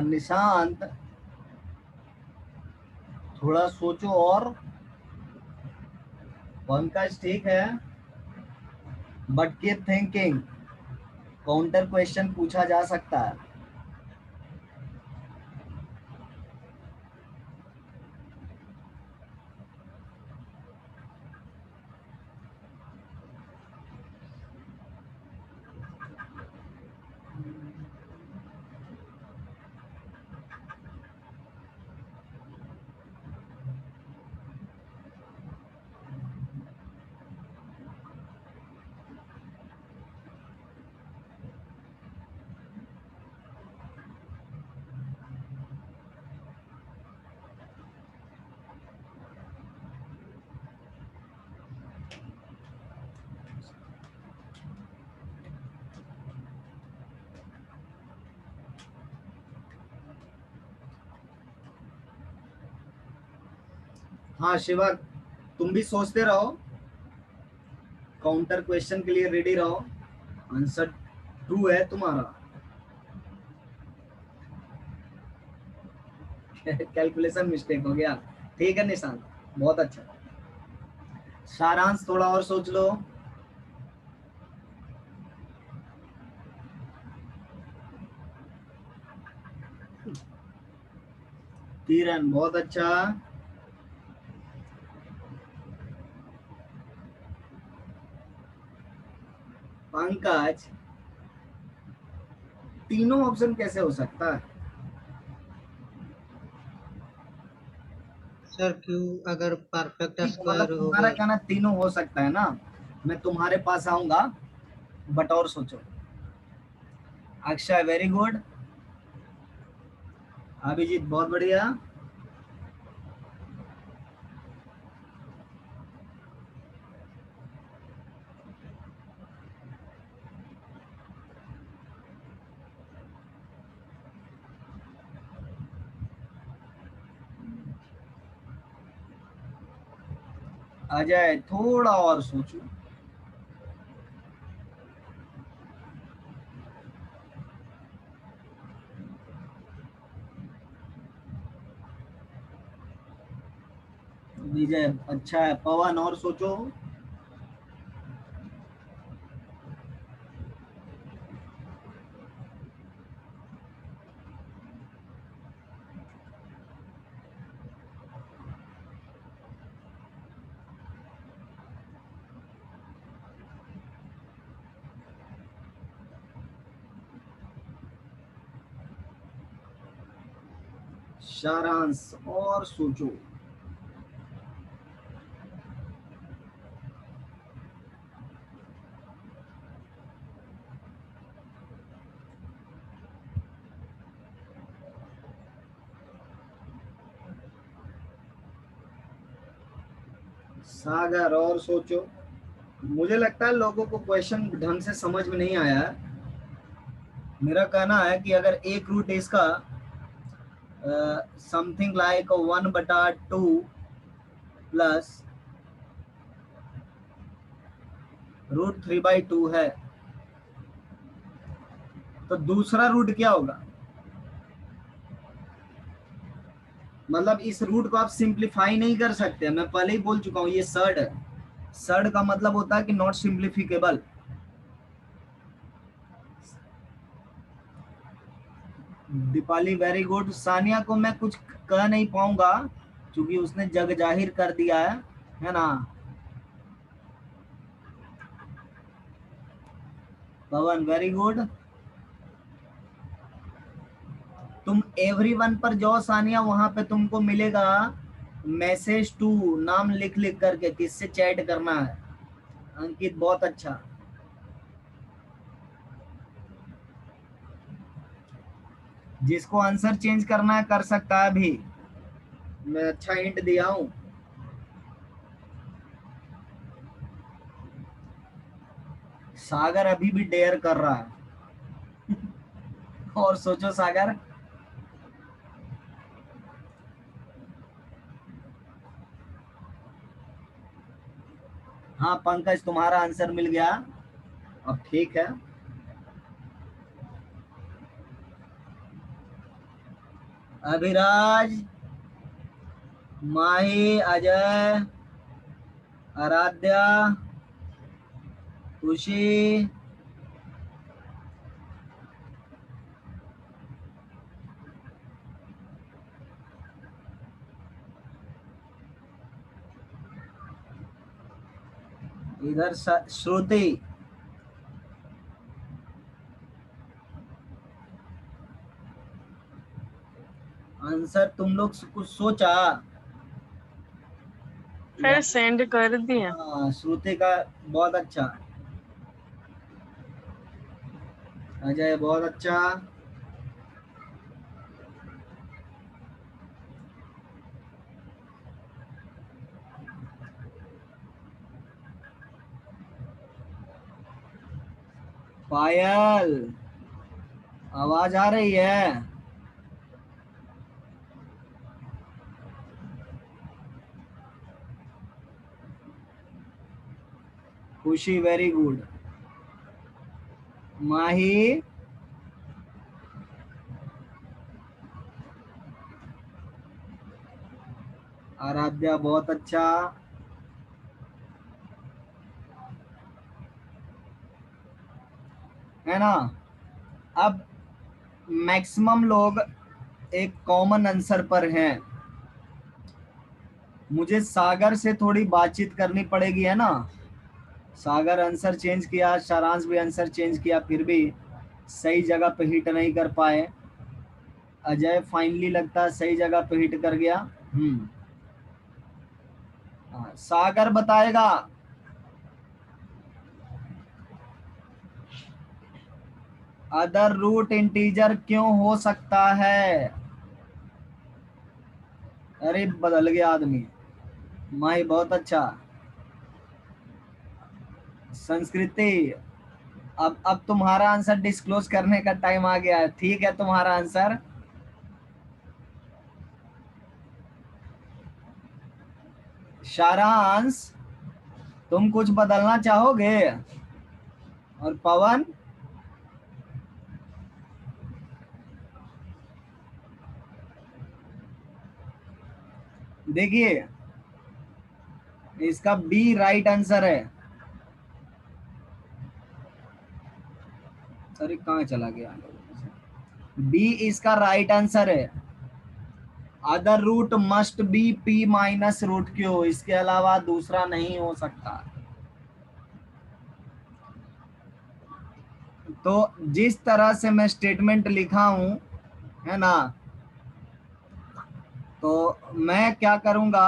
निशांत, थोड़ा सोचो और. पंकज ठीक है, but keep thinking. Counter question पूछा जा सकता है. हाँ शिवा, तुम भी सोचते रहो, काउंटर क्वेश्चन के लिए रेडी रहो। आंसर ट्रू है तुम्हारा। कैलकुलेशन मिस्टेक हो गया। ठीक है निशांत, बहुत अच्छा। सारांश थोड़ा और सोच लो। किरण बहुत अच्छा। पंकज, तीनों ऑप्शन कैसे हो सकता है? सर क्यू अगर परफेक्ट ठीक है, मतलब स्क्वायर तुम्हारा होगा। कहना तीनों हो सकता है ना। मैं तुम्हारे पास आऊंगा, बट और सोचो। Akshay very good. अभिजीत बहुत बढ़िया। अजय थोड़ा और सोचो। विजय अच्छा है। पवन और सोचो। सारांश और सोचो। सागर और सोचो। मुझे लगता है लोगों को क्वेश्चन ढंग से समझ में नहीं आया है। मेरा कहना है कि अगर एक रूट इसका समथिंग लाइक 1/2 प्लस √3/2 है, तो दूसरा रूट क्या होगा? मतलब इस रूट को आप सिंप्लीफाई नहीं कर सकते। मैं पहले ही बोल चुका हूं, ये सर्ड है। सर्ड का मतलब होता है कि not simplificable. Deepali very good. Sania को मैं कुछ कह नहीं पाऊंगा क्योंकि उसने जग जाहिर कर दिया है ना। पवन वेरी गुड। तुम एवरीवन पर जाओ सानिया, वहां पे तुमको मिलेगा मैसेज टू, नाम लिख लिख करके किससे चैट करना है। अंकित बहुत अच्छा। जिसको आंसर चेंज करना है कर सकता है अभी। मैं अच्छा हिंट दिया हूं। सागर अभी भी डेयर कर रहा है। और सोचो सागर। हाँ पंकज, तुम्हारा आंसर मिल गया। अब ठीक है। अभिराज, माही, अजय, आराध्या, खुशी, इधर श्रुति। आंसर तुम लोग कुछ सोचा? सर सेंड कर दिया। हाँ श्रुति का बहुत अच्छा। अजय बहुत अच्छा। पायल, आवाज आ रही है? खुशी वेरी गुड। माही आराध्या बहुत अच्छा। है ना। अब मैक्सिमम लोग एक कॉमन आंसर पर हैं। मुझे सागर से थोड़ी बातचीत करनी पड़ेगी, है ना। सागर आंसर चेंज किया, सारांश भी आंसर चेंज किया, फिर भी सही जगह पे हिट नहीं कर पाए। अजय फाइनली लगता है सही जगह पे हिट कर गया। सागर बताएगा। अदर रूट इंटीजर क्यों हो सकता है। अरे बदल गया आदमी। माही बहुत अच्छा। संस्कृति, अब तुम्हारा आंसर डिस्क्लोज करने का टाइम आ गया है। ठीक है तुम्हारा आंसर। सारांश, तुम कुछ बदलना चाहोगे। और पवन, देखिए इसका बी राइट आंसर है। अरे कहाँ चला गया। बी इसका राइट आंसर है। Other root must be p minus root q, इसके अलावा दूसरा नहीं हो सकता। तो जिस तरह से मैं स्टेटमेंट लिखा हूं, है ना, तो मैं क्या करूंगा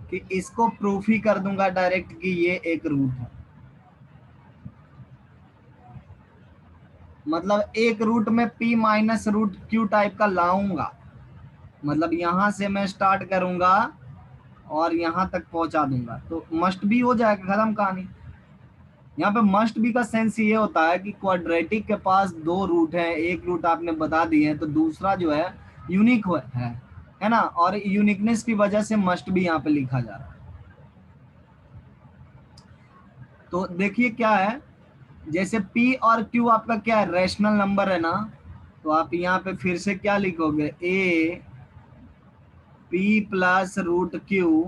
कि इसको प्रूफ ही कर दूंगा डायरेक्ट कि ये एक रूट है। मतलब एक रूट में p minus root q type का लाऊंगा। मतलब यहां से मैं स्टार्ट करूंगा और यहां तक पहुंचा दूंगा, तो मस्ट बी हो जाएगा, खत्म कहानी। यहाँ पे मस्ट बी का सेंस ये होता है कि क्वाड्रेटिक के पास दो रूट हैं, एक रूट आपने बता दिए हैं, तो दूसरा जो है यूनिक है ना। और यूनिकनेस की वजह से मस्ट बी यहाँ पे लिखा जा रहा है। तो देखिए क्या है, जैसे p और q आपका क्या है, रैशनल नंबर है ना, तो आप यहाँ पे फिर से क्या लिखोगे, a p plus root Q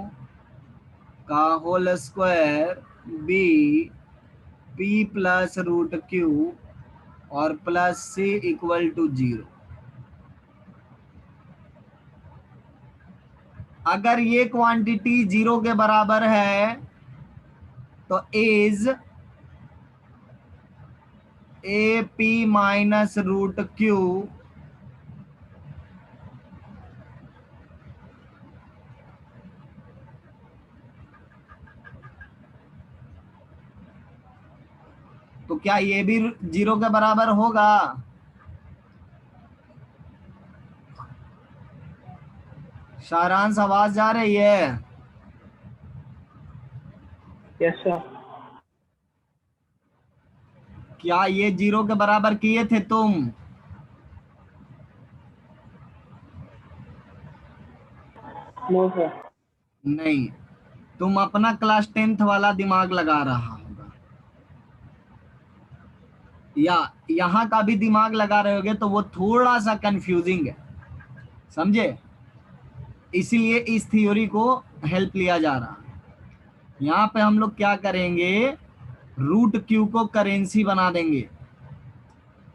का whole square, b p plus root Q और प्लस c इक्वल टू 0। अगर ये क्वांटिटी 0 के बराबर है तो is A P minus root Q तो क्या ये भी 0 के बराबर होगा। सारांश आवाज जा रही है। Yes sir. क्या ये 0 के बराबर किए थे तुम। No sir. नहीं, तुम अपना क्लास 10th वाला दिमाग लगा रहा होगा, या यहाँ का भी दिमाग लगा रहे होगे, तो वो थोड़ा सा कंफ्यूजिंग है, समझे। इसीलिए इस थ्योरी को हेल्प लिया जा रहा है। यहाँ पे हम लोग क्या करेंगे, रूट क्यू को करेंसी बना देंगे।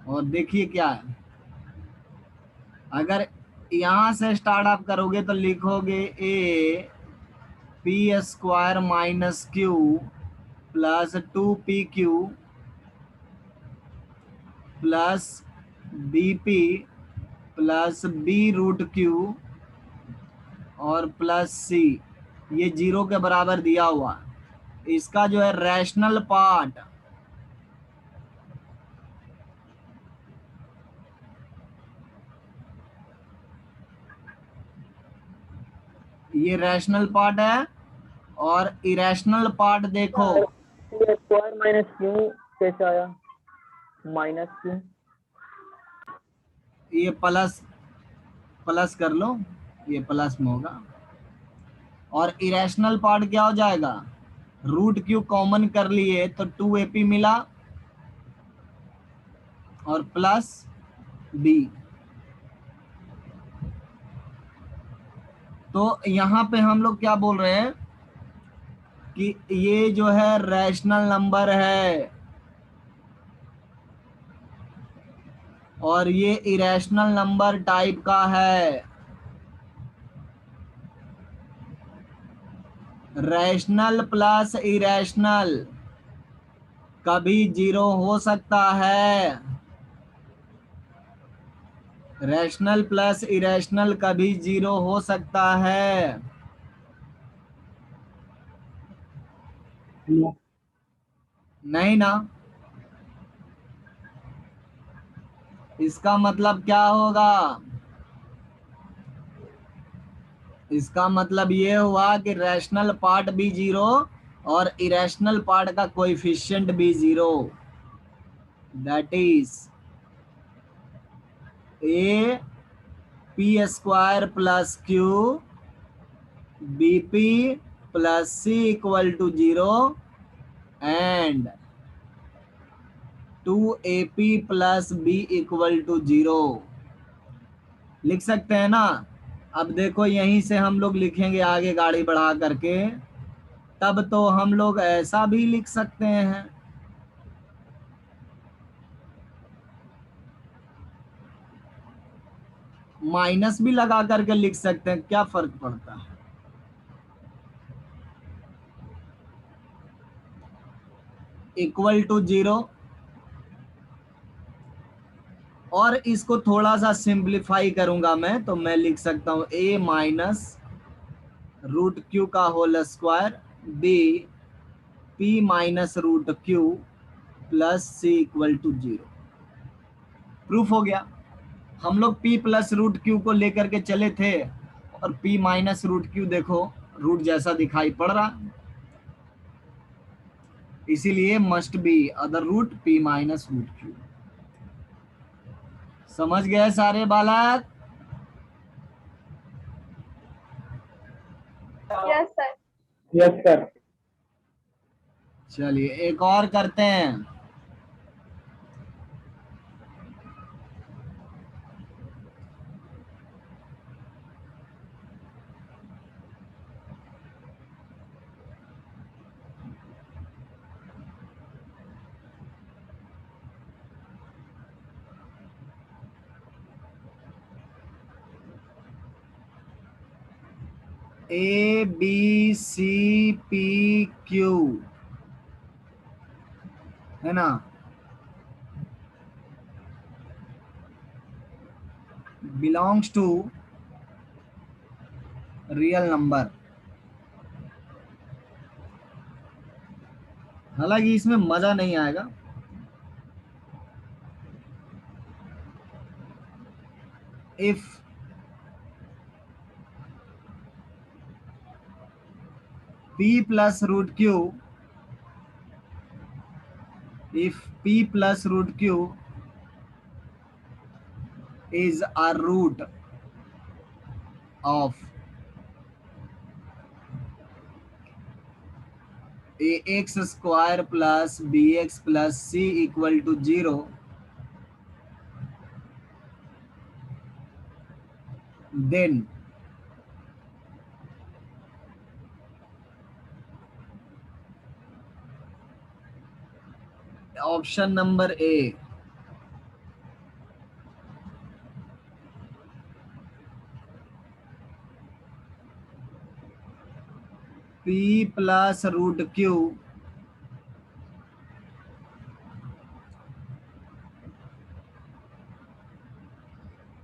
और देखिए क्या है, अगर यहाँ से स्टार्ट आप करोगे तो लिखोगे a p square minus q plus 2pq plus b p plus b root Q और प्लस सी, ये 0 के बराबर दिया हुआ। इसका जो है रैशनल पार्ट, ये रैशनल पार्ट है। और इरेशनल पार्ट देखो, स्क्वायर माइनस क्यू कैसे आया, माइनस क्यू। ये प्लस प्लस कर लो, ये प्लस में होगा। और इरेशनल पार्ट क्या हो जाएगा, रूट क्यू कॉमन कर लिए तो 2AP मिला और प्लस B। तो यहां पे हम लोग क्या बोल रहे हैं कि ये जो है रैशनल नंबर है और ये इरेशनल नंबर टाइप का है। रैशनल प्लस इरेशनल कभी 0 हो सकता है। रैशनल प्लस इरेशनल कभी 0 हो सकता है। नहीं ना। इसका मतलब क्या होगा? इसका मतलब ये हुआ कि रैशनल पार्ट भी 0 और इरेशनल पार्ट का कोएफिशिएंट भी 0। That is A p square plus q BP plus C equal to 0 and 2AP plus B equal to 0 लिख सकते हैं ना। अब देखो यहीं से हम लोग लिखेंगे आगे गाड़ी बढ़ा करके, तब तो हम लोग ऐसा भी लिख सकते हैं। माइनस भी लगा करके लिख सकते हैं, क्या फर्क पड़ता है। इक्वल टू 0 और इसको थोड़ा सा सिंप्लीफाई करूंगा मैं तो मैं लिख सकता हूं a माइनस रूट क्यू का whole square b p minus root q plus c equal to 0। Proof हो गया। हम लोग p प्लस रूट क्यू को लेकर के चले थे और p माइनस रूट क्यू देखो रूट जैसा दिखाई पड़ रहा, इसीलिए must be other root p minus root q. समझ गए सारे बालक? Yes sir. Yes sir. चलिए एक और करते हैं। A B C P Q है ना, बिलोंग्स टू रियल नंबर। हालांकि इसमें मजा नहीं आएगा। If P plus root q, if P plus root q is a root of ax square plus bx plus c equal to 0, then option number A, P plus root q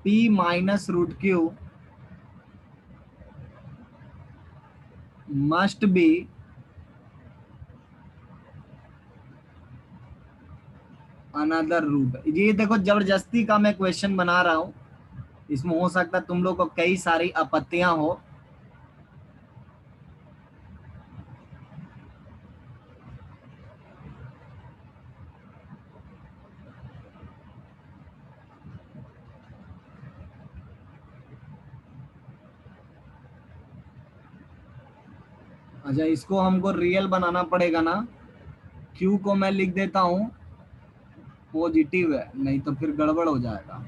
P minus root q must be another root. ये देखो जबरदस्ती का मैं question बना रहा हूं, इसमें हो सकता है तुम लोग को कई सारी आपत्तियां हो। अच्छा, इसको हमको रियल बनाना पड़ेगा ना। क्यू को मैं लिख देता हूँ पॉजिटिव है, नहीं तो फिर गड़बड़ हो जाएगा।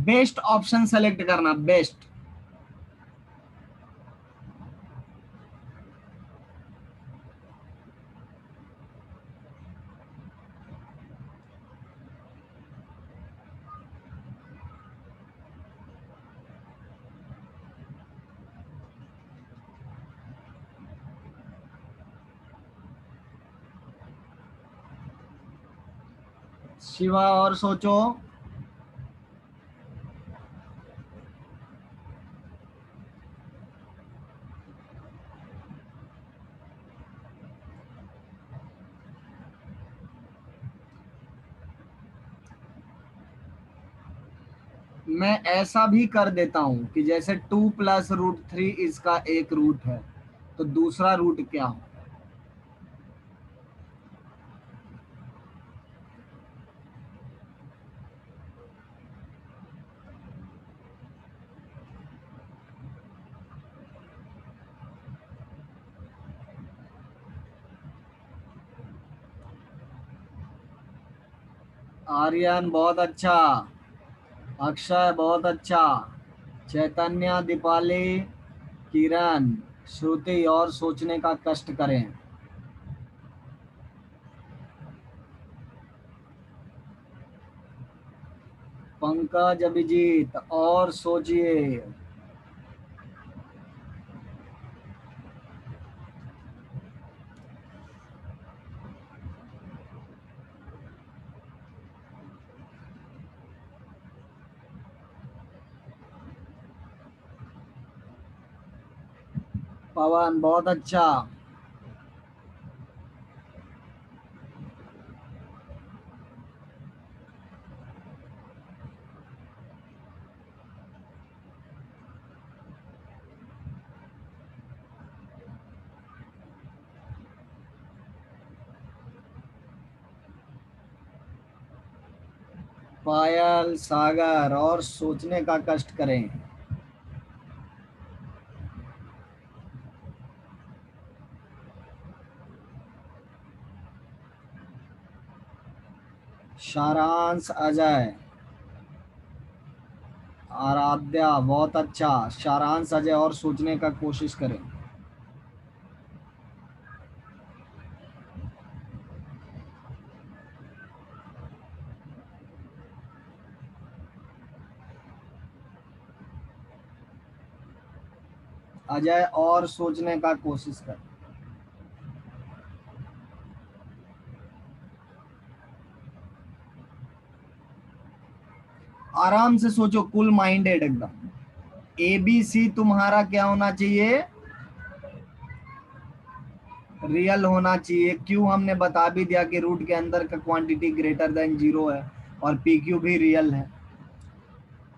बेस्ट ऑप्शन सेलेक्ट करना, बेस्ट। शिवा और सोचो। मैं ऐसा भी कर देता हूं कि जैसे 2 + √3 इसका एक रूट है, तो दूसरा रूट क्या हो। आर्यन बहुत अच्छा, अक्षय बहुत अच्छा, चैतन्य, दीपाली, किरण, श्रुति और सोचने का कष्ट करें। पंकज, अभिजीत और सोचिए। पवन बहुत अच्छा। पायल, सागर और सोचने का कष्ट करें। सारांश, अजय, आराध्या बहुत अच्छा। सारांश, अजय और सोचने का कोशिश करें। अजय और सोचने का कोशिश करें। आराम से सोचो, कूल माइंडेड एकदम। ABC तुम्हारा क्या होना चाहिए, रियल होना चाहिए। क्यों हमने बता भी दिया कि रूट के अंदर का क्वांटिटी ग्रेटर देन 0 है, और PQ भी रियल है।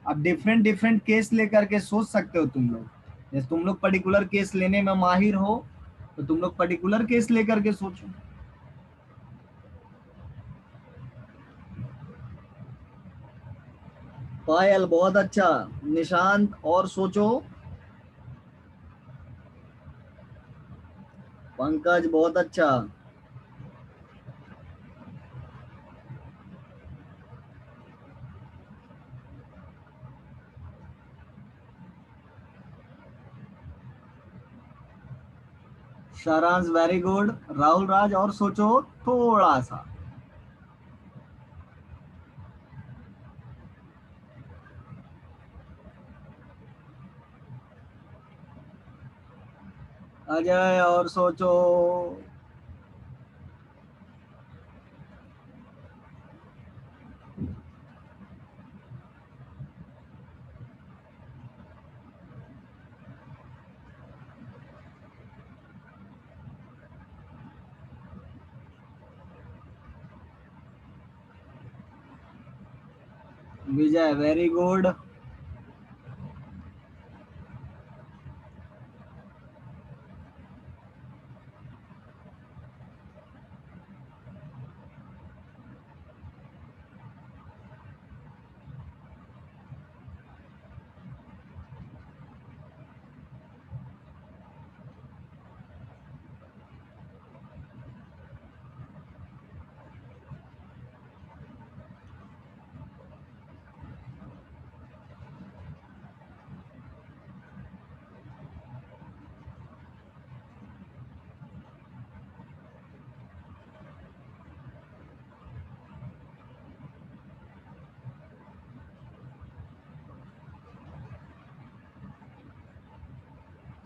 अब डिफरेंट डिफरेंट केस लेकर के सोच सकते हो तुम लोग। जैसे तुम लोग पर्टिकुलर केस लेने में माहिर हो, तो तुम लोग पर्टिकुलर केस लेकर के सोचो। पायल बहुत अच्छा। निशांत और सोचो। पंकज बहुत अच्छा। सारांश वेरी गुड। राहुल राज और सोचो थोड़ा सा। अजय और सोचो। विजय वेरी गुड।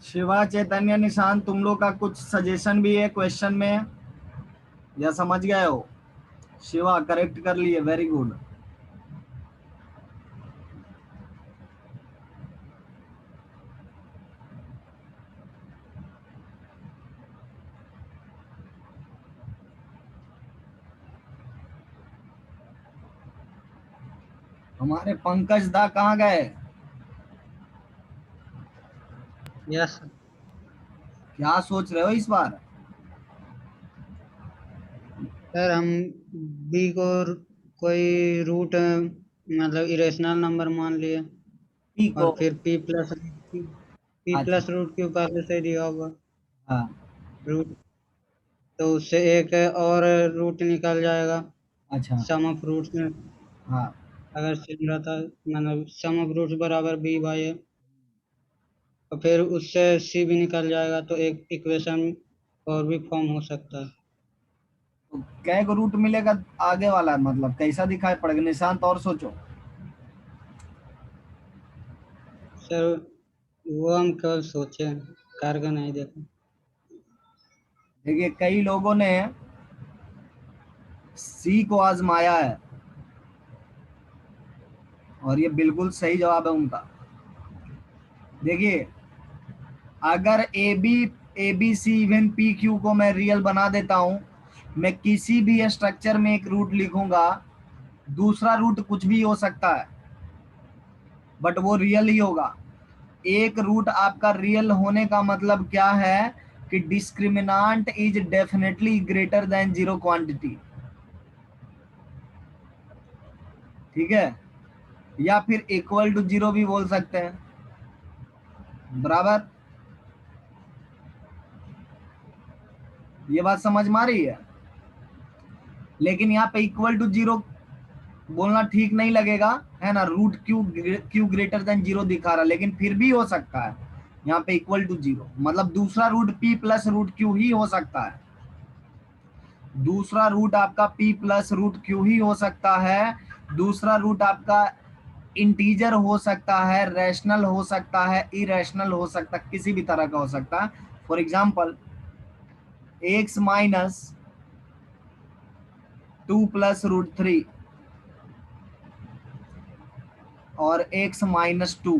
शिवा, चैतन्य, निशांत, तुम लोग का कुछ सजेशन भी है क्वेश्चन में या समझ गए हो? शिवा करेक्ट कर लिए, वेरी गुड। हमारे पंकज दा कहाँ गए? यस क्या सोच रहे हो इस बार? सर, हम बी को कोई रूट मतलब इरेशनल नंबर मान लिए, पी को। और फिर पी प्लस अच्छा। रूट क्यू पहले से दिया होगा हाँ। रूट, तो उससे एक और रूट निकल जाएगा अच्छा। सम ऑफ रूट्स में। हाँ। अगर सेम रहता मतलब सम ऑफ रूट्स बराबर बी बाई ए, और फिर उससे सी भी निकल जाएगा, तो एक इक्वेशन और भी फॉर्म हो सकता है। तो कै को रूट मिलेगा आगे वाला, मतलब कैसा दिखाई पड़ेगा? निशांत और सोचो। सर वो हम केवल सोचे, करके नहीं देखा। देखिए कई लोगों ने सी को आजमाया है और ये बिल्कुल सही जवाब है उनका। देखिए अगर a B c even p q को मैं रियल बना देता हूं, मैं किसी भी स्ट्रक्चर में एक रूट लिखूंगा, दूसरा रूट कुछ भी हो सकता है बट वो रियल ही होगा। एक रूट आपका रियल होने का मतलब क्या है कि discriminant is definitely greater than zero quantity. ठीक है, या फिर इक्वल टू जीरो भी बोल सकते हैं, बराबर। ये बात समझ में आ रही है? लेकिन यहाँ पे इक्वल टू जीरो बोलना ठीक नहीं लगेगा, है ना? Root q greater than zero दिखा रहा, लेकिन फिर भी हो सकता है यहाँ पे इक्वल टू जीरो, मतलब दूसरा root P plus root Q ही हो सकता है। दूसरा रूट आपका p प्लस रूट क्यू ही हो सकता है। दूसरा रूट आपका इंटीजर हो सकता है, रैशनल हो सकता है, इरेशनल हो सकता है, किसी भी तरह का हो सकता है। For example x minus 2 plus root 3 और x माइनस 2,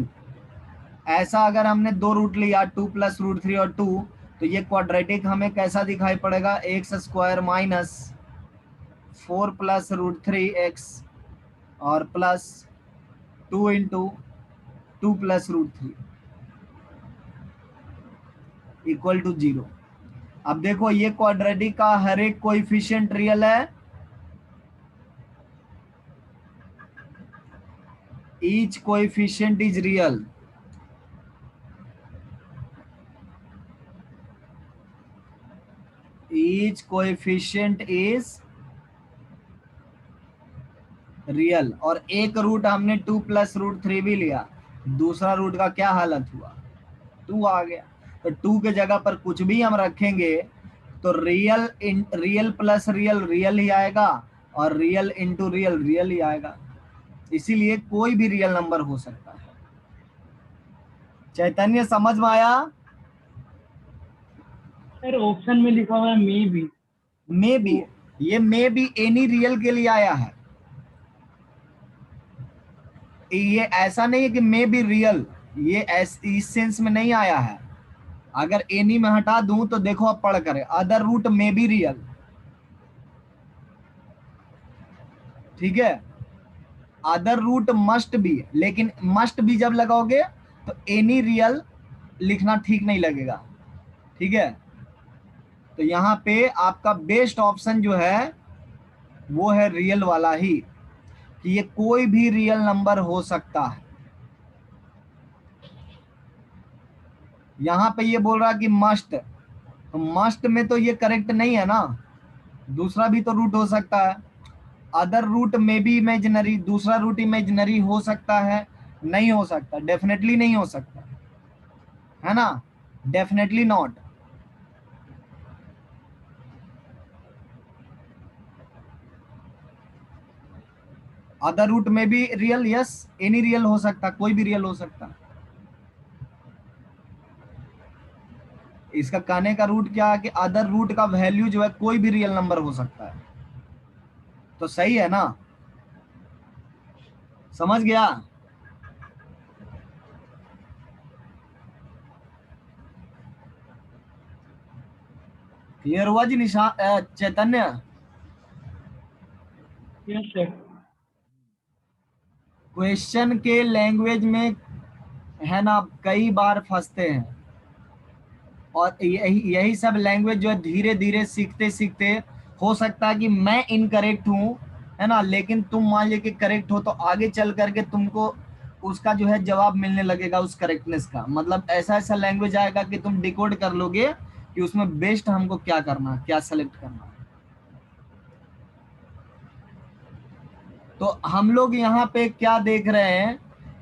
ऐसा अगर हमने दो रूट लिया 2 प्लस रूट 3 और 2, तो ये क्वाड्रेटिक हमें कैसा दिखाई पड़ेगा? X square minus 4 plus root 3 X और plus 2 into 2 plus root 3 equal to zero. अब देखो ये क्वाड्रेटिक का हर एक कोएफिशिएंट रियल है, each coefficient is real. Each coefficient is real. और एक रूट हमने 2 प्लस रूट 3 भी लिया, दूसरा रूट का क्या हालत हुआ? 2 आ गया। तो 2 के जगह पर कुछ भी हम रखेंगे तो real real plus real real ही आएगा, और रियल इंटू रियल रियल ही आएगा। इसीलिए कोई भी रियल नंबर हो सकता है। चैतन्य समझ में आया? सर ऑप्शन में लिखा हुआ है मे बी। मे बी, ये मे बी एनी रियल के लिए आया है, ये ऐसा नहीं है कि मे बी रियल, ये इस सेंस में नहीं आया है। अगर एनी में हटा दूं तो देखो अब पढ़ कर, other root may be real, ठीक है। अदर रूट मस्ट बी, लेकिन मस्ट बी जब लगाओगे तो एनी रियल लिखना ठीक नहीं लगेगा, ठीक है। तो यहाँ पे आपका बेस्ट ऑप्शन जो है वो है रियल वाला ही, कि ये कोई भी रियल नंबर हो सकता है। यहाँ पे ये बोल रहा कि मस्ट, तो मस्ट में तो ये करेक्ट नहीं है ना, दूसरा भी तो रूट हो सकता है। अदर रूट में भी इमेजिनरी, दूसरा रूट इमेजिनरी हो सकता है? नहीं हो सकता, डेफिनेटली नहीं हो सकता, है ना, डेफिनेटली नॉट। अदर रूट में भी रियल, यस, एनी रियल हो सकता, कोई भी रियल हो सकता। इसका कहने का रूट क्या है कि अदर रूट का वैल्यू जो है कोई भी रियल नंबर हो सकता है, तो सही है ना, समझ गया। क्लियर हुआ जी Nishan, Chaitanya? Yes sir. Question के लैंग्वेज में है ना कई बार फंसते हैं, और यही सब लैंग्वेज जो है धीरे धीरे सीखते सीखते, हो सकता है कि मैं इनकरेक्ट हूँ, है ना, लेकिन तुम मान लीजिए कि करेक्ट हो, तो आगे चल करके तुमको उसका जो है जवाब मिलने लगेगा उस करेक्टनेस का। मतलब ऐसा ऐसा लैंग्वेज आएगा कि तुम डिकोड कर लोगे कि उसमें बेस्ट हमको क्या करना, क्या सेलेक्ट करना। तो हम लोग यहाँ पे क्या देख रहे हैं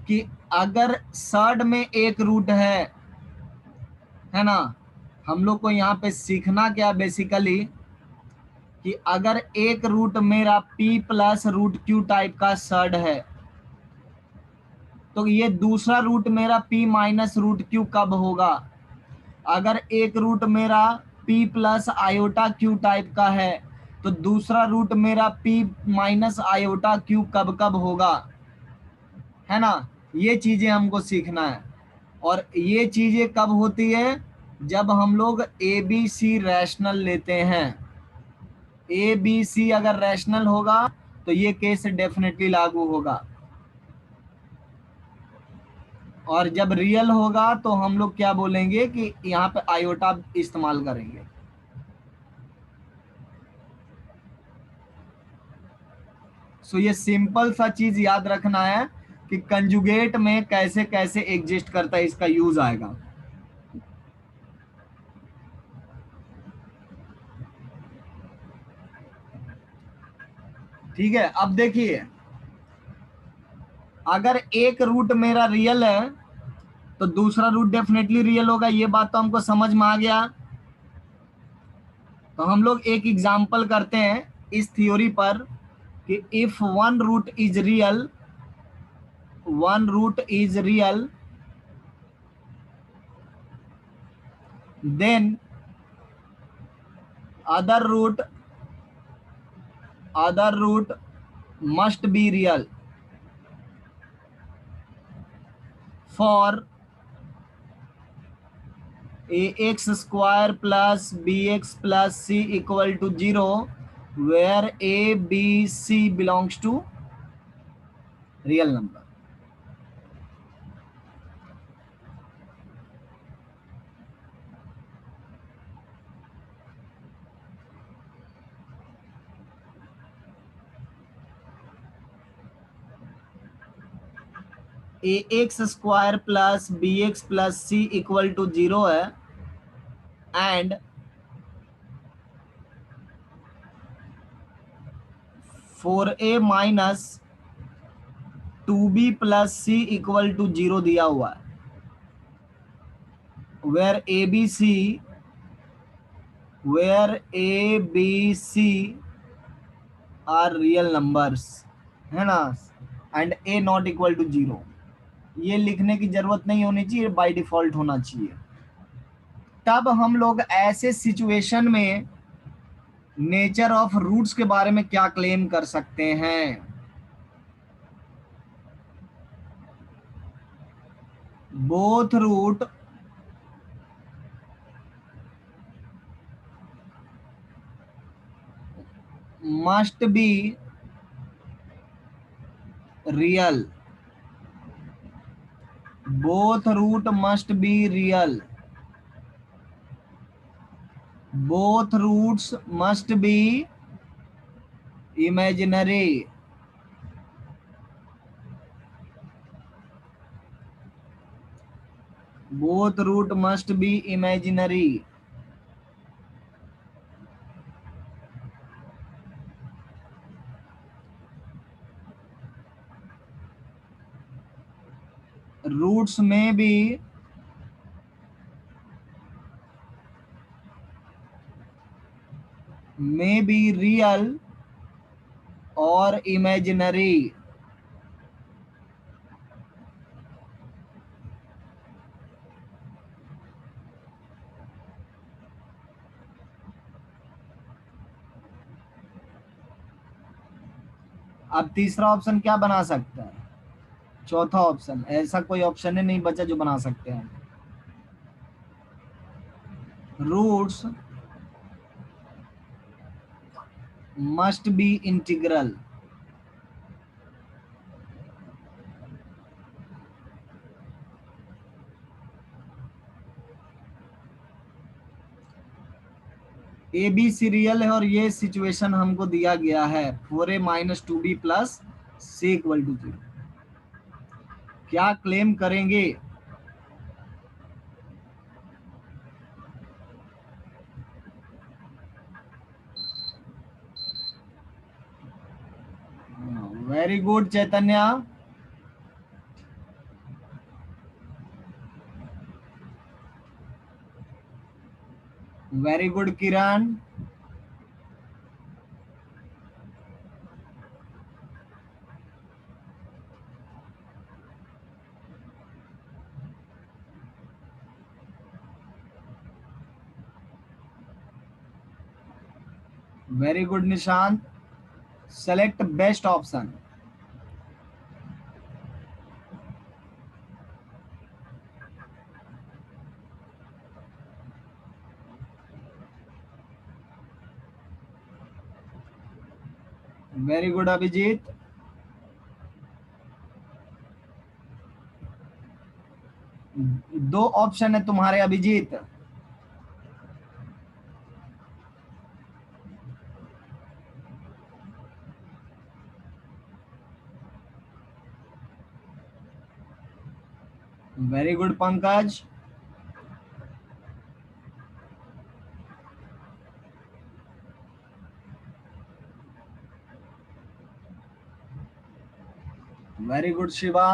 कि अगर सर्ड में एक रूट है ना, हम लोग को यहाँ पे सीखना क्या बेसिकली, कि अगर एक रूट मेरा p plus root q type का सर्ड है, तो ये दूसरा रूट मेरा p माइनस रूट क्यू कब होगा। अगर एक रूट मेरा p plus iota Q type का है, तो दूसरा रूट मेरा p माइनस आयोटा क्यू कब कब होगा, है ना। ये चीजें हमको सीखना है, और ये चीजें कब होती है, जब हम लोग ए बी सी रैशनल लेते हैं। ए बी सी अगर रैशनल होगा तो ये केस डेफिनेटली लागू होगा, और जब रियल होगा तो हम लोग क्या बोलेंगे कि यहाँ पे आयोटा इस्तेमाल करेंगे। सो ये सिंपल सा चीज याद रखना है कि कंजुगेट में कैसे कैसे एग्जिस्ट करता है, इसका यूज आएगा। ठीक है, अब देखिए, अगर एक रूट मेरा रियल है तो दूसरा रूट डेफिनेटली रियल होगा, ये बात तो हमको समझ में आ गया। तो हम लोग एक एग्जांपल करते हैं इस थ्योरी पर कि if one root is real, then other root must be real for ax square plus bx plus c equal to 0, where a b c belongs to real number। A x square plus b x plus c equal to 0 है, and four a minus 2b plus c equal to 0 दिया हुआ है, where a B c are real numbers, है ना, and a not equal to 0। ये लिखने की जरूरत नहीं होनी चाहिए, बाय डिफॉल्ट होना चाहिए। तब हम लोग ऐसे सिचुएशन में नेचर ऑफ रूट्स के बारे में क्या क्लेम कर सकते हैं? Both root must be real. Both root must be real. Both roots must be imaginary. Both root must be imaginary. Roots may be real or imaginary. अब तीसरा ऑप्शन क्या बना सकता है? चौथा ऑप्शन, ऐसा कोई ऑप्शन ही नहीं बचा जो बना सकते हैं। Roots must be integral. A b c real है और ये सिचुएशन हमको दिया गया है 4a-2b plus c equal to 0। क्या क्लेम करेंगे? Very good Chaitanya. Very good Kiran. Very good Nishant. Select best option. Very good Abhijeet. दो ऑप्शन है तुम्हारे Abhijeet. Very good Pankaj. Very good Shiva.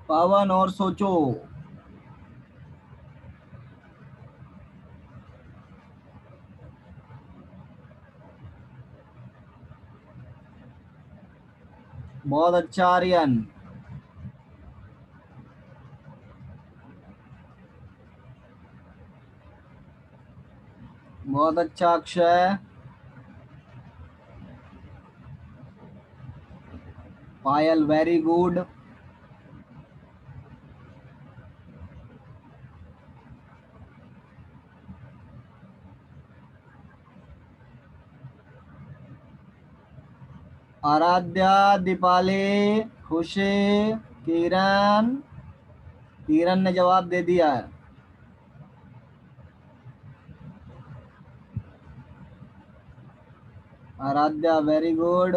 Pawan और सोचो। बहुत अच्छा आर्यन। बहुत अच्छा अक्षय। Payal very good. आराध्या, दीपाली, खुशी, किरण। किरण ने जवाब दे दिया है। Aaradhya very good.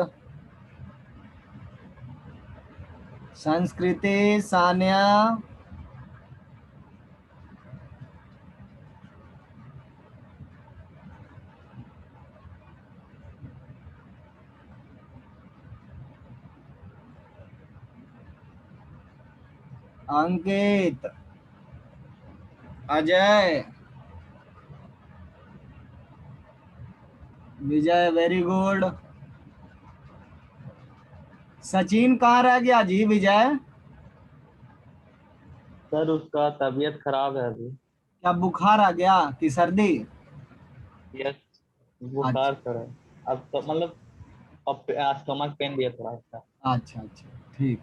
Sanskriti, Sanya. Ankit, Ajay, Vijay, very good. Sachin कहाँ रह गया जी विजय? सर उसका तबीयत खराब है अभी। क्या बुखार आ गया कि सर्दी? यस, बुखार सर है। अब तो मतलब अब स्टमक पेन भी है थोड़ा सा। अच्छा अच्छा, ठीक।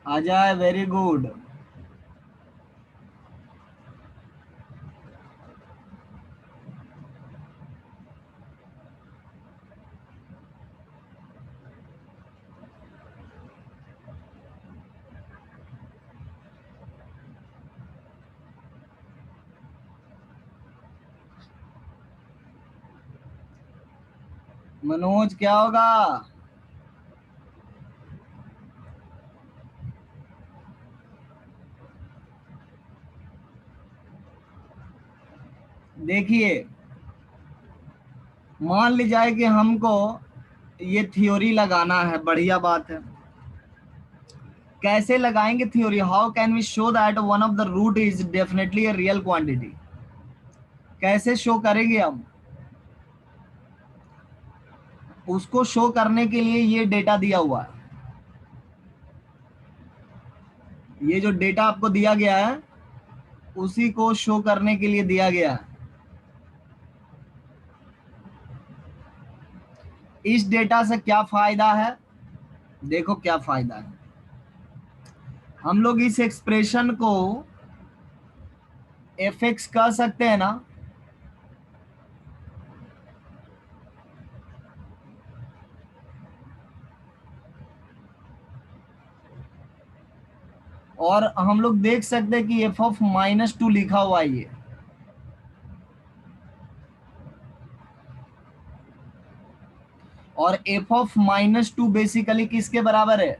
Ajay, very good. मनोज क्या होगा? देखिए, मान ली जाए कि हमको ये थ्योरी लगाना है, बढ़िया बात है। कैसे लगाएंगे theory? How can we show that one of the root is definitely a real quantity? कैसे शो करेंगे हम उसको? शो करने के लिए ये डेटा दिया हुआ है, ये जो डेटा आपको दिया गया है उसी को शो करने के लिए दिया गया है। इस डेटा से क्या फायदा है? देखो क्या फायदा है। हम लोग इस एक्सप्रेशन को fx कह सकते हैं ना? और हम लोग देख सकते हैं कि f(-2) लिखा हुआ है ये। और f(-2) बेसिकली किसके बराबर है?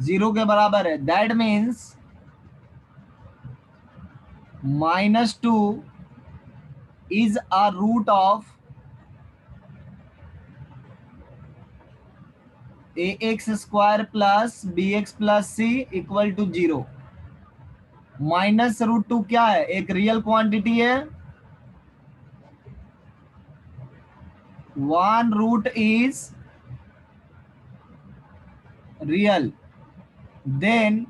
0 के बराबर है। That means -2 is a root of ax² plus bx plus c equal to 0। -√2 क्या है? एक रियल क्वांटिटी है। 1 root is real, then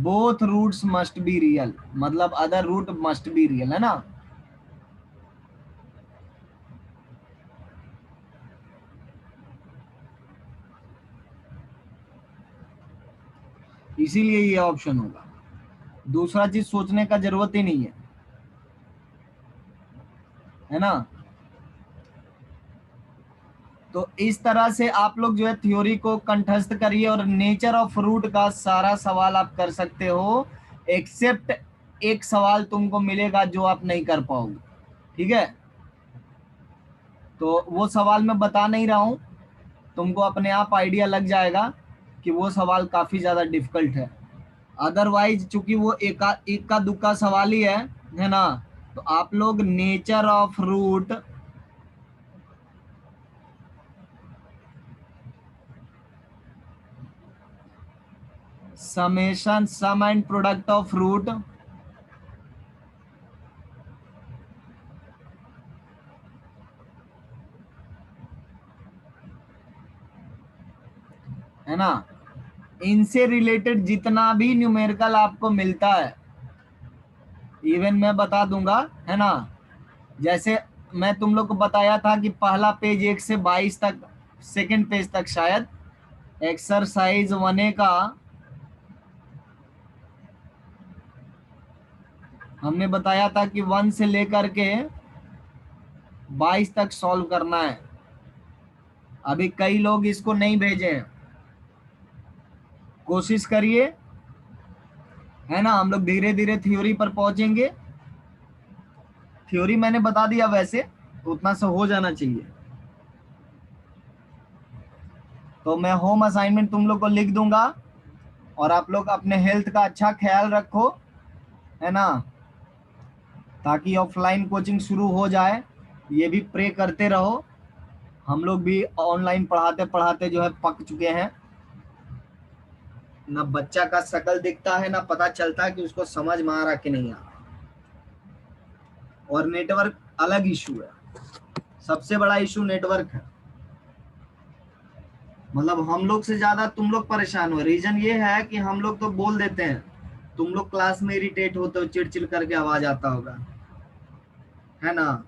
both roots must be real, मतलब other root must be real, है ना? इसीलिए ये ऑप्शन होगा। दूसरा चीज सोचने का जरूरत ही नहीं है ना? तो इस तरह से आप लोग जो है थ्योरी को कंठस्थ करिए और नेचर ऑफ रूट का सारा सवाल आप कर सकते हो, एक्सेप्ट एक सवाल तुमको मिलेगा जो आप नहीं कर पाओगे, ठीक है? तो वो सवाल मैं बता नहीं रहा हूं, तुमको अपने आप आइडिया लग जाएगा कि वो सवाल काफी ज्यादा डिफिकल्ट है। अदरवाइज चूंकि वो एक का दुक्का सवाल ही है ना? तो आप लोग nature of root summation sum and product of root है ना, इनसे रिलेटेड जितना भी न्यूमेरिकल आपको मिलता है, इवन मैं बता दूंगा, है ना? जैसे मैं तुम लोग को बताया था कि पहला पेज 1 से 22 तक, सेकंड पेज तक शायद, एक्सरसाइज 1A का हमने बताया था कि 1 से लेकर के 22 तक सॉल्व करना है। अभी कई लोग इसको नहीं भेजे हैं, कोशिश करिए, है ना? हम लोग धीरे धीरे थ्योरी पर पहुंचेंगे। थ्योरी मैंने बता दिया, वैसे तो उतना सा हो जाना चाहिए। तो मैं होम असाइनमेंट तुम लोग को लिख दूंगा और आप लोग अपने हेल्थ का अच्छा ख्याल रखो, है ना? ताकि ऑफलाइन कोचिंग शुरू हो जाए। ये भी प्रे करते रहो। हम लोग भी ऑनलाइन पढ़ाते पढ़ाते जो है पक चुके हैं। ना बच्चा का शकल दिखता है, ना पता चलता है कि उसको समझ में आ रहा कि नहीं आ रहा। और नेटवर्क अलग इशू है, सबसे बड़ा इशू नेटवर्क है। मतलब हम लोग से ज्यादा तुम लोग परेशान हो। रीजन ये है कि हम लोग तो बोल देते हैं, तुम लोग क्लास में इरिटेट होते हो, चिड़चिड़ करके आवाज आता होगा, है ना।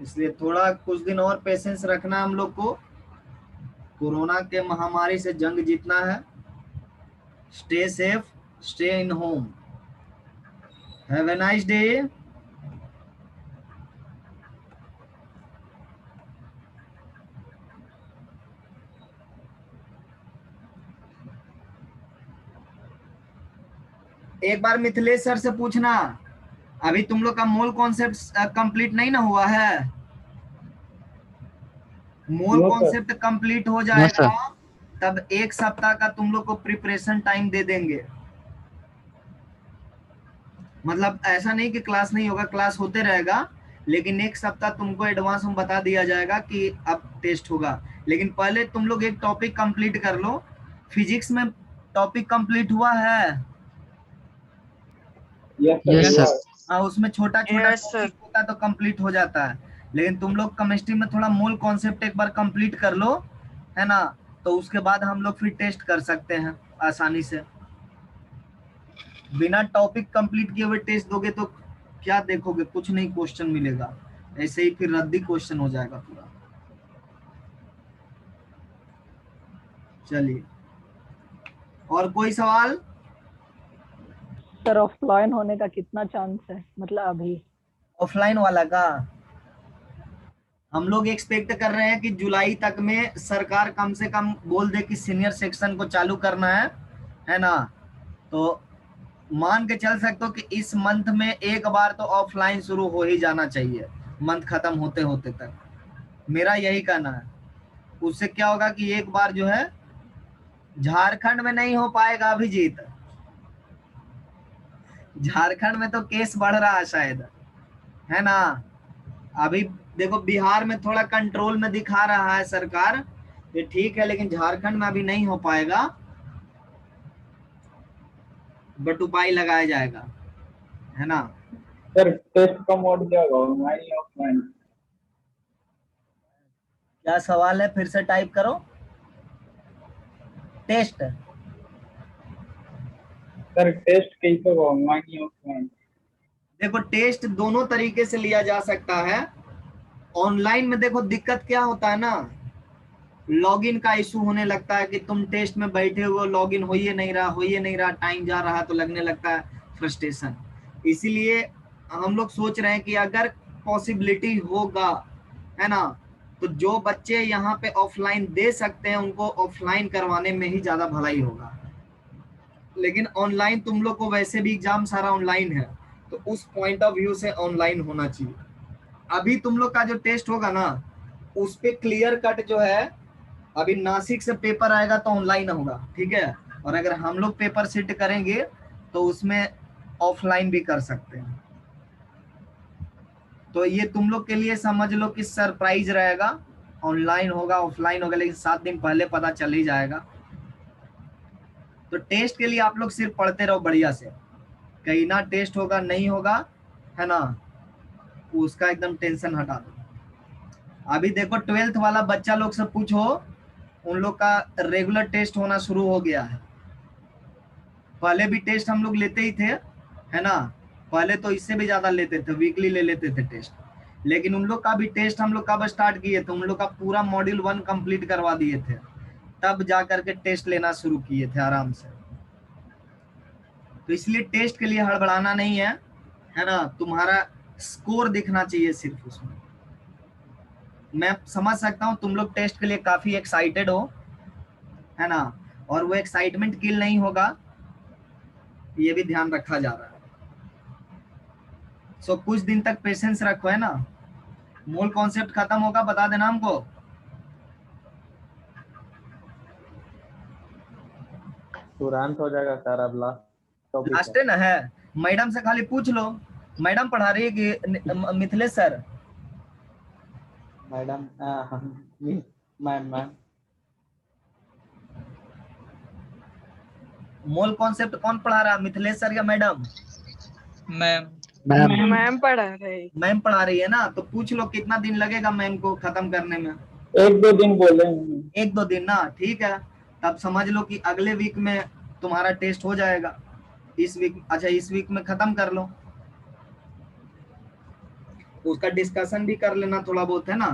इसलिए थोड़ा कुछ दिन और पेशेंस रखना हम लोग को। कोरोना के महामारी से जंग जीतना है। Stay safe, stay in home. Have a nice day. एक बार मिथिलेश सर से पूछना, अभी तुम लोग का मोल कॉन्सेप्ट कंप्लीट नहीं ना हुआ है। मोल No, sir. कॉन्सेप्ट कंप्लीट हो जाएगा तब 1 सप्ताह का तुम लोग को प्रिपरेशन टाइम दे देंगे। मतलब ऐसा नहीं कि क्लास नहीं होगा, क्लास होते रहेगा, लेकिन 1 सप्ताह तुमको एडवांस में बता दिया जाएगा कि अब टेस्ट होगा। लेकिन पहले तुम लोग एक टॉपिक कंप्लीट कर लो। फिजिक्स में टॉपिक कंप्लीट हुआ है। Yes sir. हाँ, उसमें छोटा छोटा Yes, sir. टॉपिक होता है तो कंप्लीट हो जाता है। लेकिन तुम लोग केमिस्ट्री में थोड़ा मोल कॉन्सेप्ट एक बार कंप्लीट कर लो, है ना, तो उसके बाद हम लोग फिर टेस्ट कर सकते हैं आसानी से। बिना टॉपिक कंप्लीट किए हुए टेस्ट दोगे तो क्या देखोगे, कुछ नहीं क्वेश्चन मिलेगा, ऐसे ही फिर रद्दी क्वेश्चन हो जाएगा पूरा। चलिए, और कोई सवाल? सर ऑफलाइन होने का कितना चांस है, मतलब अभी? ऑफलाइन वाला का हम लोग एक्सपेक्ट कर रहे हैं कि जुलाई तक में सरकार कम से कम बोल दे कि सीनियर सेक्शन को चालू करना है ना। तो मान के चल सकते हो कि इस मंथ में एक बार तो ऑफलाइन शुरू हो ही जाना चाहिए, मंथ खत्म होते होते तक। मेरा यही कहना है। उससे क्या होगा कि एक बार जो है, झारखंड में नहीं हो पाएगा अभिजीत, झारखंड में तो केस बढ़ रहा है शायद, है ना। अभी देखो बिहार में थोड़ा कंट्रोल में दिखा रहा है सरकार, ये ठीक है, लेकिन झारखंड में अभी नहीं हो पाएगा, बट उपाय लगाया जाएगा, है ना। सर टेस्ट का मोड क्या होगा, ऑनलाइन या ऑफलाइन? क्या सवाल है, फिर से टाइप करो। टेस्ट, सर टेस्ट कैसे होगा, ऑनलाइन या ऑफलाइन? देखो टेस्ट दोनों तरीके से लिया जा सकता है। ऑनलाइन में देखो दिक्कत क्या होता है ना, लॉगिन का इशू होने लगता है कि तुम टेस्ट में बैठे हुए, लॉगिन हो ही नहीं रहा, टाइम जा रहा, तो लगने लगता है फ्रस्ट्रेशन। इसीलिए हम लोग सोच रहे हैं कि अगर पॉसिबिलिटी होगा, है ना, तो जो बच्चे यहाँ पे ऑफलाइन दे सकते हैं उनको ऑफलाइन करवाने में ही ज्यादा भलाई होगा। लेकिन ऑनलाइन तुम लोग को वैसे भी एग्जाम सारा ऑनलाइन है, तो उस पॉइंट ऑफ व्यू से ऑनलाइन होना चाहिए। अभी तुम लोग का जो टेस्ट होगा ना, उस पे क्लियर कट जो है, अभी नासिक से पेपर आएगा तो ऑनलाइन होगा, ठीक है। और अगर हम लोग पेपर सेट करेंगे तो उसमें ऑफलाइन भी कर सकते हैं। तो ये तुम लोग के लिए समझ लो कि सरप्राइज रहेगा, ऑनलाइन होगा ऑफलाइन होगा, लेकिन 7 दिन पहले पता चल ही जाएगा। तो टेस्ट के लिए आप लोग सिर्फ पढ़ते रहो बढ़िया से, कहीं ना टेस्ट होगा नहीं होगा, है ना, उसका एकदम टेंशन हटा दो। अभी देखो 12th वाला बच्चा लोग से पूछो, उन लोग का रेगुलर टेस्ट होना शुरू हो गया है। पहले भी टेस्ट हम लोग लेते ही थे, है ना, पहले तो इससे भी ज्यादा लेते थे, वीकली ले लेते थे टेस्ट। लेकिन उन लोग का भी टेस्ट हम लोग कब स्टार्ट किए थे, उन लोग का पूरा मॉड्यूल 1 कंप्लीट करवा दिए थे, तब जा करके टेस्ट लेना शुरू किए थे आराम से। तो इसलिए टेस्ट के लिए हड़बड़ाना नहीं है ना, तुम्हारा स्कोर दिखना चाहिए सिर्फ उसमें। मैं समझ सकता हूँ तुम लोग टेस्ट के लिए काफी एक्साइटेड हो, है ना, और वो एक्साइटमेंट किल नहीं होगा, ये भी ध्यान रखा जा रहा है। सो कुछ दिन तक पेशेंस रखो, है ना। मूल कॉन्सेप्ट खत्म होगा बता देना हमको। तुरंत हो जाएगा सर, अब लास्ट टॉपिक लास्ट है ना, है, मैडम से खाली पूछ लो मैडम पढ़ा रही है कि Mithilesh sir? Madam ma'am mole concept कौन पढ़ा रहा है, मिथिलेश सर या मैडम? मैम मैम पढ़ा रही। मैम पढ़ा रही है ना, तो पूछ लो कितना दिन लगेगा मैम को खत्म करने में। 1-2 दिन बोले हैं। 1-2 दिन ना, ठीक है। तब समझ लो कि अगले वीक में तुम्हारा टेस्ट हो जाएगा। इस वीक, अच्छा इस वीक में खत्म कर लो, उसका डिस्कशन भी कर लेना थोड़ा बहुत, है ना।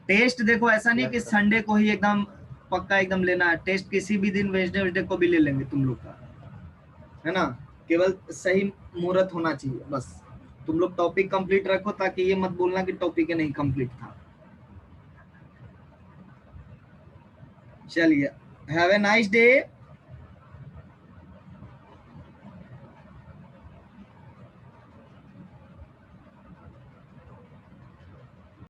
टेस्ट देखो ऐसा नहीं कि संडे को ही एकदम पक्का एकदम लेना है, टेस्ट किसी भी दिन वेडनेसडे को भी ले लेंगे तुम लोग का, है ना। केवल सही मुहूर्त होना चाहिए बस। तुम लोग टॉपिक कंप्लीट रखो, ताकि ये मत बोलना कि टॉपिक नहीं कंप्लीट था। चलिए, हैव ए नाइस डे।